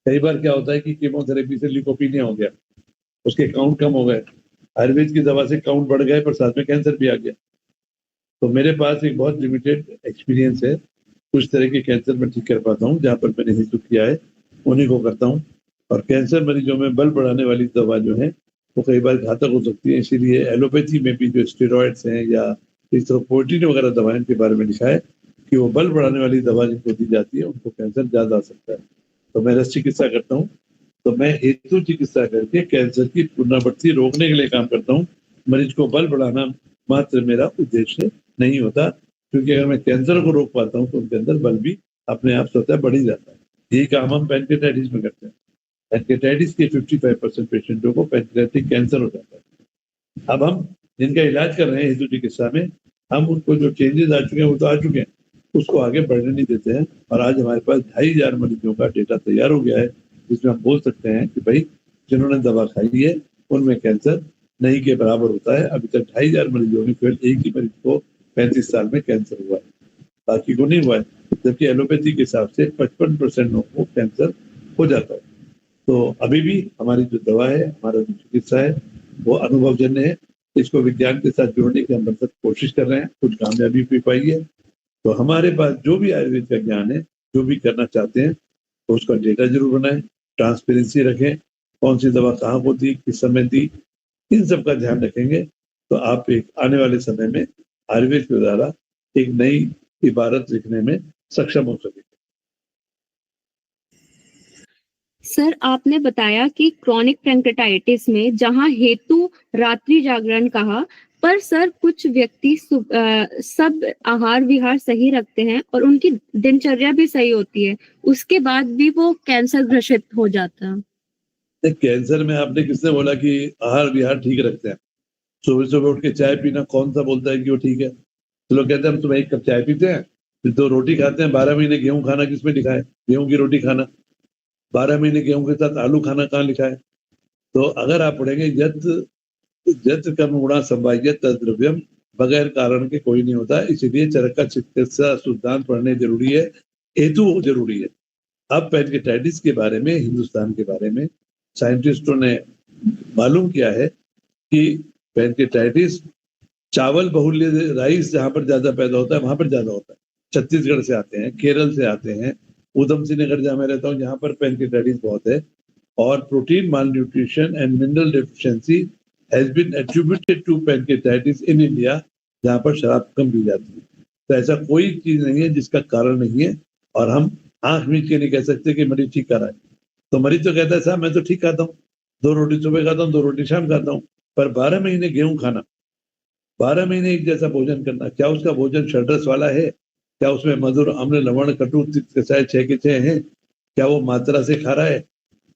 कई बार क्या होता है कि कीमोथेरेपी से ल्यूकोपीनिया हो गया, उसके काउंट कम हो गए, आयुर्वेद की दवा से काउंट बढ़ गए पर साथ में कैंसर भी आ गया। तो मेरे पास एक बहुत लिमिटेड एक्सपीरियंस है, कुछ तरह के कैंसर में ठीक कर पाता हूँ, जहाँ पर मैंने हिस्सा किया है उन्हीं को करता हूँ। और कैंसर मरीजों में बल बढ़ाने वाली दवा जो है वो कई बार घातक हो सकती है, इसीलिए एलोपैथी में भी जो स्टेरॉइड्स हैं या इस तरह प्रोटीन वगैरह दवाएं के बारे में लिखा है कि वो बल बढ़ाने वाली दवा जिनको दी जाती है उनको कैंसर ज्यादा आ सकता है। तो मैं रस चिकित्सा करता हूँ, तो मैं हेतु चिकित्सा करके कैंसर की पुनरावृत्ति रोकने के लिए काम करता हूँ। मरीज को बल बढ़ाना मात्र मेरा उद्देश्य नहीं होता, क्योंकि अगर मैं कैंसर को रोक पाता हूँ तो उनके अंदर बल भी अपने आप स्वतः बढ़ ही जाता है। यही काम हम पैनक्रेटाइटिस में करते हैं। पैनक्रेटाइटिस के 55% पेशेंटों को पैनक्रेटिक कैंसर हो जाता है। अब हम जिनका इलाज कर रहे हैं हेतु चिकित्सा में, हम उनको जो चेंजेस आ चुके हैं वो तो आ चुके हैं, उसको आगे बढ़ने नहीं देते हैं। और आज हमारे पास 2500 मरीजों का डेटा तैयार हो गया है, जिसमें हम बोल सकते हैं कि भाई जिन्होंने दवा खाई है उनमें कैंसर नहीं के बराबर होता है। अभी तक 2500 मरीजों में केवल एक ही मरीज को 35 साल में कैंसर हुआ है, बाकी को नहीं हुआ है। जबकि एलोपैथी के हिसाब से 55% लोगों को कैंसर हो जाता है। तो अभी भी हमारी जो दवा है, हमारा जो चिकित्सा है वो अनुभवजन्य है। इसको विज्ञान के साथ जोड़ने की हम सतत कोशिश कर रहे हैं, कुछ कामयाबी भी पाई है। तो हमारे पास जो भी आयुर्वेद का ज्ञान है, जो भी करना चाहते हैं तो उसका डेटा जरूर बनाएं, ट्रांसपेरेंसी रखें, कौन सी दवा कहाँ को दी, किस समय दी, इन सब का ध्यान रखेंगे तो आप एक आने वाले समय में आयुर्वेद के द्वारा एक नई इबारत लिखने में सक्षम हो सकेंगे। सर, आपने बताया कि क्रॉनिक पैंक्रेटाइटिस में जहां हेतु रात्रि जागरण कहा, पर सर कुछ व्यक्ति सब आहार विहार सही रखते हैं और उनकी दिनचर्या भी सही होती है, उसके बाद भी वो कैंसर ग्रसित हो जाता है। कैंसर में आपने किसने बोला कि आहार विहार ठीक रखते हैं? सुबह सुबह उठ के चाय पीना कौन सा बोलता है कि वो ठीक है? तो लोग कहते हैं हम सुबह एक कप चाय पीते हैं, फिर 2 रोटी खाते हैं। 12 महीने गेहूं खाना किसमें लिखा है? गेहूं की रोटी खाना। 12 महीने गेहूं के साथ आलू खाना कहाँ लिखा है? तो अगर आप पढ़ेंगे यत यत कर्म गुणा संवाह्यत तद्द्रव्यम, बगैर कारण के कोई नहीं होता, इसीलिए चरका चिकित्सा शुद्धांत पढ़ने जरूरी है, हेतु जरूरी है। अब पैनक्रेटाइटिस के बारे में, हिंदुस्तान के बारे में साइंटिस्टों ने मालूम किया है कि पैनक्रेटाइटिस चावल बहुल्य राइस जहां पर ज्यादा पैदा होता है वहां पर ज्यादा होता है। छत्तीसगढ़ से आते हैं, केरल से आते हैं, उधम सिंह नगर जहां मैं रहता हूँ जहां पर पैनक्रेटाइटिस बहुत है। और protein malnutrition and mineral deficiency has been attributed to pancreatitis in India, जहां पर शराब कम पी जाती है। तो ऐसा कोई चीज नहीं है जिसका कारण नहीं है, और हम आंख मीच के नहीं कह सकते कि मरीज ठीक कर रहा है। तो मरीज तो कहता है साहब मैं तो ठीक खाता हूँ, 2 रोटी सुबह खाता हूँ, 2 रोटी शाम खाता हूँ, पर 12 महीने गेहूं खाना, 12 महीने एक जैसा भोजन करना, क्या उसका भोजन षड्रस वाला है? क्या उसमें मधुर अम्ल लवण कटु तिक्त कसाय 6 के 6 हैं? क्या वो मात्रा से खा रहा है?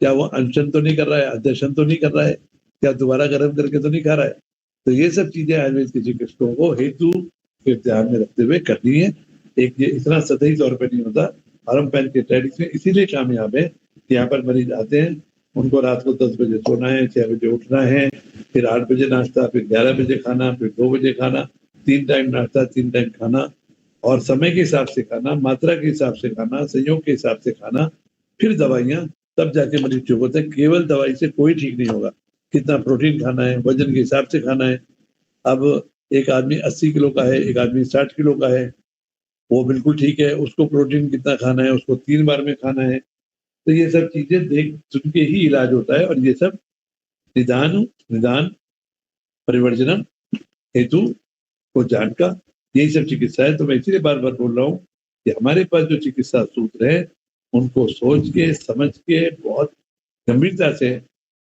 क्या वो अनशन तो नहीं कर रहा है, अध्यशन तो नहीं कर रहा है? क्या दोबारा गर्म करके तो नहीं खा रहा है? तो ये सब चीजें आयुर्वेद के चिकित्सकों को हेतु के ध्यान में रखते हुए करनी है। एक ये इतना सतही तौर पर नहीं होता। और हम पैनक्रेटाइटिस में इसीलिए कामयाब है कि यहाँ पर मरीज आते हैं, उनको रात को 10 बजे सोना है, 6 बजे उठना है, फिर 8 बजे नाश्ता, फिर 11 बजे खाना, फिर 2 बजे खाना, 3 टाइम नाश्ता, 3 टाइम खाना, और समय के हिसाब से खाना, मात्रा के हिसाब से खाना, संयोग के हिसाब से खाना, फिर दवाइयाँ, तब जाके मरीज ठीक होता है। केवल दवाई से कोई ठीक नहीं होगा। कितना प्रोटीन खाना है, वजन के हिसाब से खाना है। अब एक आदमी 80 किलो का है, एक आदमी 60 किलो का है, वो बिल्कुल ठीक है, उसको प्रोटीन कितना खाना है, उसको 3 बार में खाना है। तो ये सब चीजें देख सुन के ही इलाज होता है, और ये सब निदान परिवर्जनम हेतु को जानकर यही सब चिकित्सा है। तो मैं इसीलिए बार बार बोल रहा हूँ कि हमारे पास जो चिकित्सा सूत्र है उनको सोच के समझ के बहुत गंभीरता से